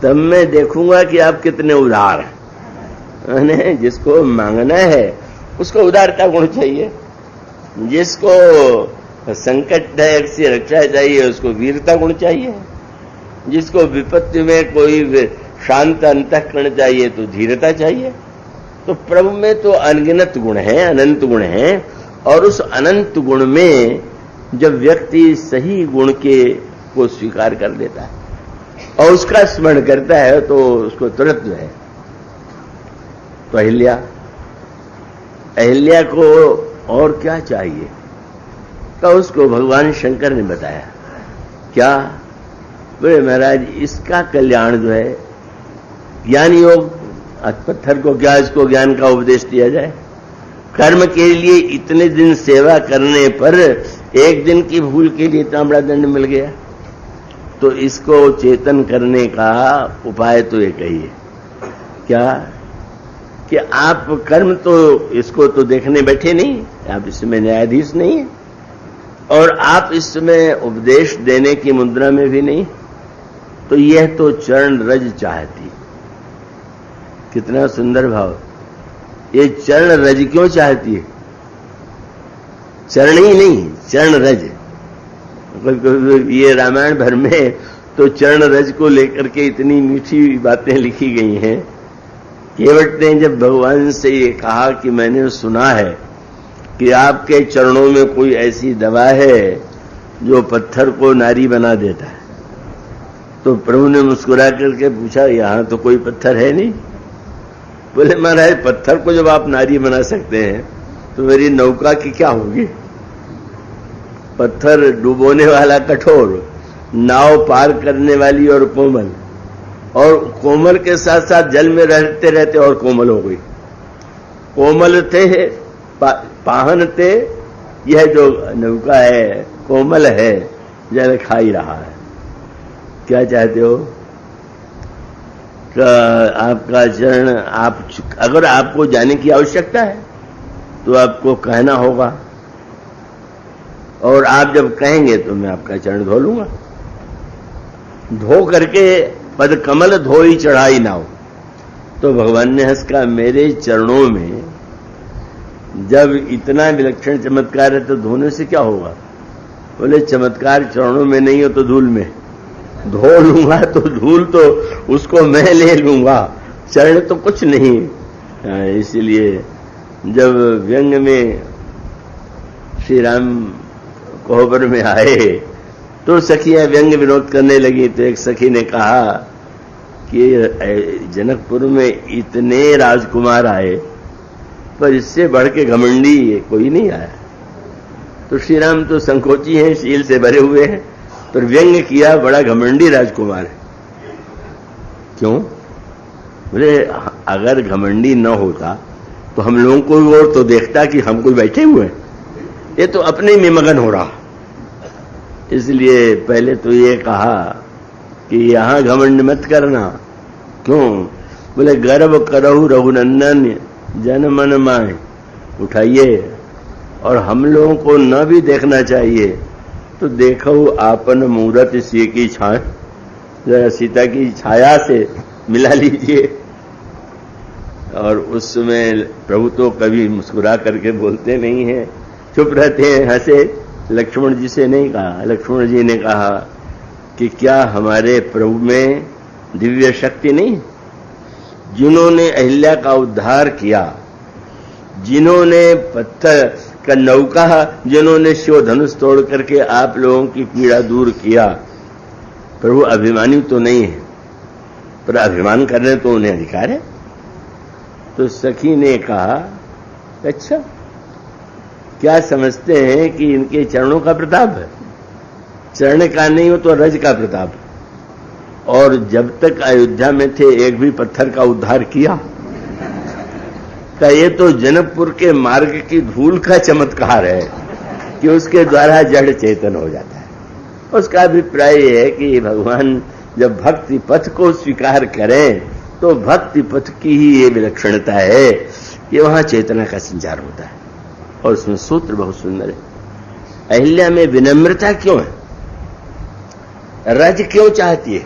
तब मैं देखूंगा कि आप कितने उदार हैं। जिसको मांगना है उसको उदारता गुण चाहिए, जिसको संकट से रक्षा चाहिए उसको वीरता गुण चाहिए, जिसको विपत्ति में कोई शांत अंतःकरण चाहिए तो धीरता चाहिए। तो प्रभु में तो अनगिनत गुण हैं, अनंत गुण हैं, और उस अनंत गुण में जब व्यक्ति सही गुण को स्वीकार कर लेता है और उसका स्मरण करता है तो उसको तुरंत जो है। तो अहिल्या को और क्या चाहिए? तो उसको भगवान शंकर ने बताया। क्या? बोले महाराज इसका कल्याण जो है ज्ञान योग। पत्थर को क्या इसको ज्ञान का उपदेश दिया जाए? कर्म के लिए इतने दिन सेवा करने पर एक दिन की भूल के लिए इतना बड़ा दंड मिल गया। तो इसको चेतन करने का उपाय तो एक ही है। क्या? कि आप कर्म तो इसको तो देखने बैठे नहीं, आप इसमें न्यायाधीश नहीं है, और आप इसमें उपदेश देने की मुद्रा में भी नहीं। तो यह तो चरण रज चाहती। कितना सुंदर भाव। ये चरण रज क्यों चाहती है? चरण ही नहीं, चरण रज। ये रामायण भर में तो चरण रज को लेकर के इतनी मीठी बातें लिखी गई हैं। केवट ने जब भगवान से ये कहा कि मैंने सुना है कि आपके चरणों में कोई ऐसी दवा है जो पत्थर को नारी बना देता है, तो प्रभु ने मुस्कुरा करके पूछा, यहां तो कोई पत्थर है नहीं। बोले महाराज पत्थर को जब आप नारी बना सकते हैं तो मेरी नौका की क्या होगी? पत्थर डुबोने वाला कठोर, नाव पार करने वाली और कोमल, और कोमल के साथ साथ जल में रहते रहते और कोमल हो गई। कोमल थे पाहन थे, यह जो नौका है कोमल है, जल खा ही रहा है। क्या चाहते हो? आपका चरण, आप अगर आपको जाने की आवश्यकता है तो आपको कहना होगा, और आप जब कहेंगे तो मैं आपका चरण धो लूंगा। धो करके पद कमल धोई चढ़ाई नाव। तो भगवान ने हंस कहा, मेरे चरणों में जब इतना विलक्षण चमत्कार है तो धोने से क्या होगा? बोले चमत्कार चरणों में नहीं हो तो धूल में। धो लूंगा तो धूल तो उसको मैं ले लूंगा, चरण तो कुछ नहीं। इसलिए जब व्यंग में श्री राम कोहबर में आए तो सखियां व्यंग विनोद करने लगी। तो एक सखी ने कहा कि जनकपुर में इतने राजकुमार आए पर इससे बढ़ के घमंडी कोई नहीं आया। तो श्री राम तो संकोची हैं, शील से भरे हुए हैं, पर व्यंग किया बड़ा घमंडी राजकुमार है। क्यों? बोले अगर घमंडी न होता तो हम लोगों को और तो देखता कि हम कोई बैठे हुए हैं, ये तो अपने में मगन हो रहा। इसलिए पहले तो ये कहा कि यहां घमंड मत करना। क्यों? बोले गर्व करहु रघुनंदन जन मन माए। उठाइए, और हम लोगों को न भी देखना चाहिए तो देखो आपन मूरत सी की छाया, जरा सीता की छाया से मिला लीजिए। और उस समय प्रभु तो कभी मुस्कुरा करके बोलते नहीं हैं, चुप रहते हैं, हंसे। लक्ष्मण जी से नहीं कहा। लक्ष्मण जी ने कहा कि क्या हमारे प्रभु में दिव्य शक्ति नहीं? जिन्होंने अहिल्या का उद्धार किया, जिन्होंने पत्थर का नौका, जिन्होंने शिव धनुष तोड़ करके आप लोगों की पीड़ा दूर किया, प्रभु अभिमानी तो नहीं है, पर अभिमान करने तो उन्हें अधिकार है। तो सखी ने कहा, अच्छा क्या समझते हैं कि इनके चरणों का प्रताप है? चरण का नहीं हो तो रज का प्रताप। और जब तक अयोध्या में थे एक भी पत्थर का उद्धार किया? का ये तो जनकपुर के मार्ग की धूल का चमत्कार है कि उसके द्वारा जड़ चेतन हो जाता है। उसका अभिप्राय है कि भगवान जब भक्ति पथ को स्वीकार करें तो भक्ति पथ की ही ये विलक्षणता है कि वहां चेतना का संचार होता है। और उसमें सूत्र बहुत सुंदर है। अहिल्या में विनम्रता क्यों है? रज क्यों चाहती है?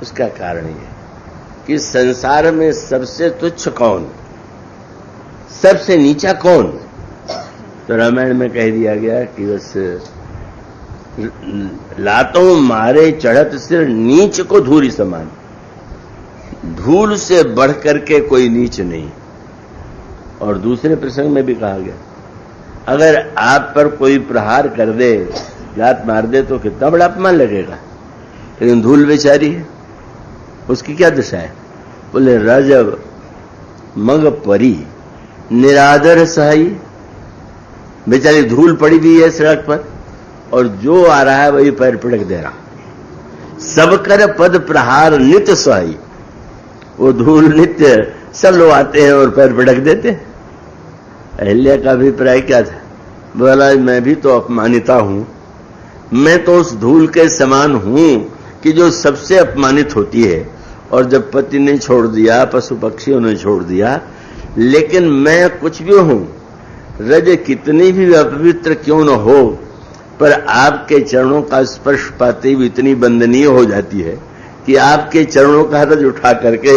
उसका कारण यह कि संसार में सबसे तुच्छ कौन, सबसे नीचा कौन? तो रामायण में कह दिया गया कि बस लातों मारे चढ़त सिर नीच को धूरी समान। धूल से बढ़ करके कोई नीच नहीं। और दूसरे प्रसंग में भी कहा गया, अगर आप पर कोई प्रहार कर दे, लात मार दे, तो कितना बड़ा अपमान लगेगा, लेकिन धूल बेचारी है, उसकी क्या दशा है? बोले रजब मग परी निरादर सहाई। बेचारी धूल पड़ी हुई है सड़क पर, और जो आ रहा है वही पैर पटक दे रहा। सब कर पद प्रहार नित्य सहाई। वो धूल नित्य सब लोग आते हैं और पैर पटक देते हैं। अहिल्या का अभिप्राय क्या था? बोला मैं भी तो अपमानिता हूं, मैं तो उस धूल के समान हूं कि जो सबसे अपमानित होती है। और जब पति ने छोड़ दिया, पशु पक्षियों ने छोड़ दिया, लेकिन मैं कुछ भी हूं, रज कितनी भी अपवित्र क्यों न हो, पर आपके चरणों का स्पर्श पाते ही इतनी वंदनीय हो जाती है कि आपके चरणों का रज उठा करके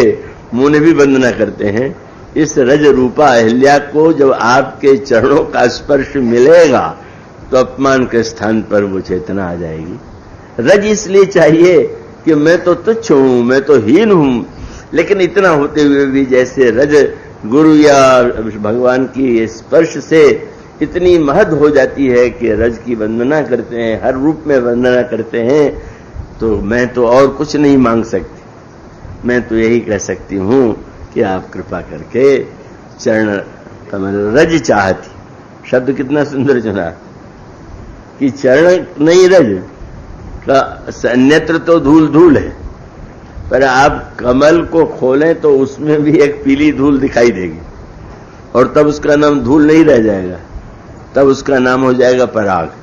मुंह भी वंदना करते हैं। इस रज रूपा अहिल्या को जब आपके चरणों का स्पर्श मिलेगा तो अपमान के स्थान पर वो चेतना आ जाएगी। रज इसलिए चाहिए कि मैं तो तुच्छ हूं, मैं तो हीन हूं, लेकिन इतना होते हुए भी जैसे रज गुरु या भगवान की स्पर्श से इतनी महद हो जाती है कि रज की वंदना करते हैं, हर रूप में वंदना करते हैं। तो मैं तो और कुछ नहीं मांग सकती, मैं तो यही कह सकती हूं कि आप कृपा करके चरण कमल रज चाहती। शब्द कितना सुंदर चुना कि चरण नहीं रज का, अन्यत्र तो धूल धूल है, पर आप कमल को खोलें तो उसमें भी एक पीली धूल दिखाई देगी, और तब उसका नाम धूल नहीं रह जाएगा, तब उसका नाम हो जाएगा पराग।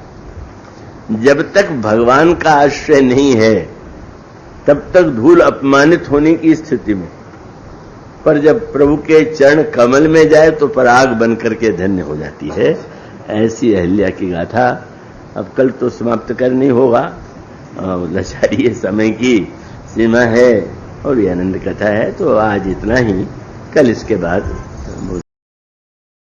जब तक भगवान का आश्रय नहीं है तब तक धूल अपमानित होने की स्थिति में, पर जब प्रभु के चरण कमल में जाए तो पराग बनकर के धन्य हो जाती है। ऐसी अहिल्या की गाथा अब कल तो समाप्त करनी होगा, लाचारी समय की सीमा है और ये आनंद कथा है, तो आज इतना ही। कल इसके बाद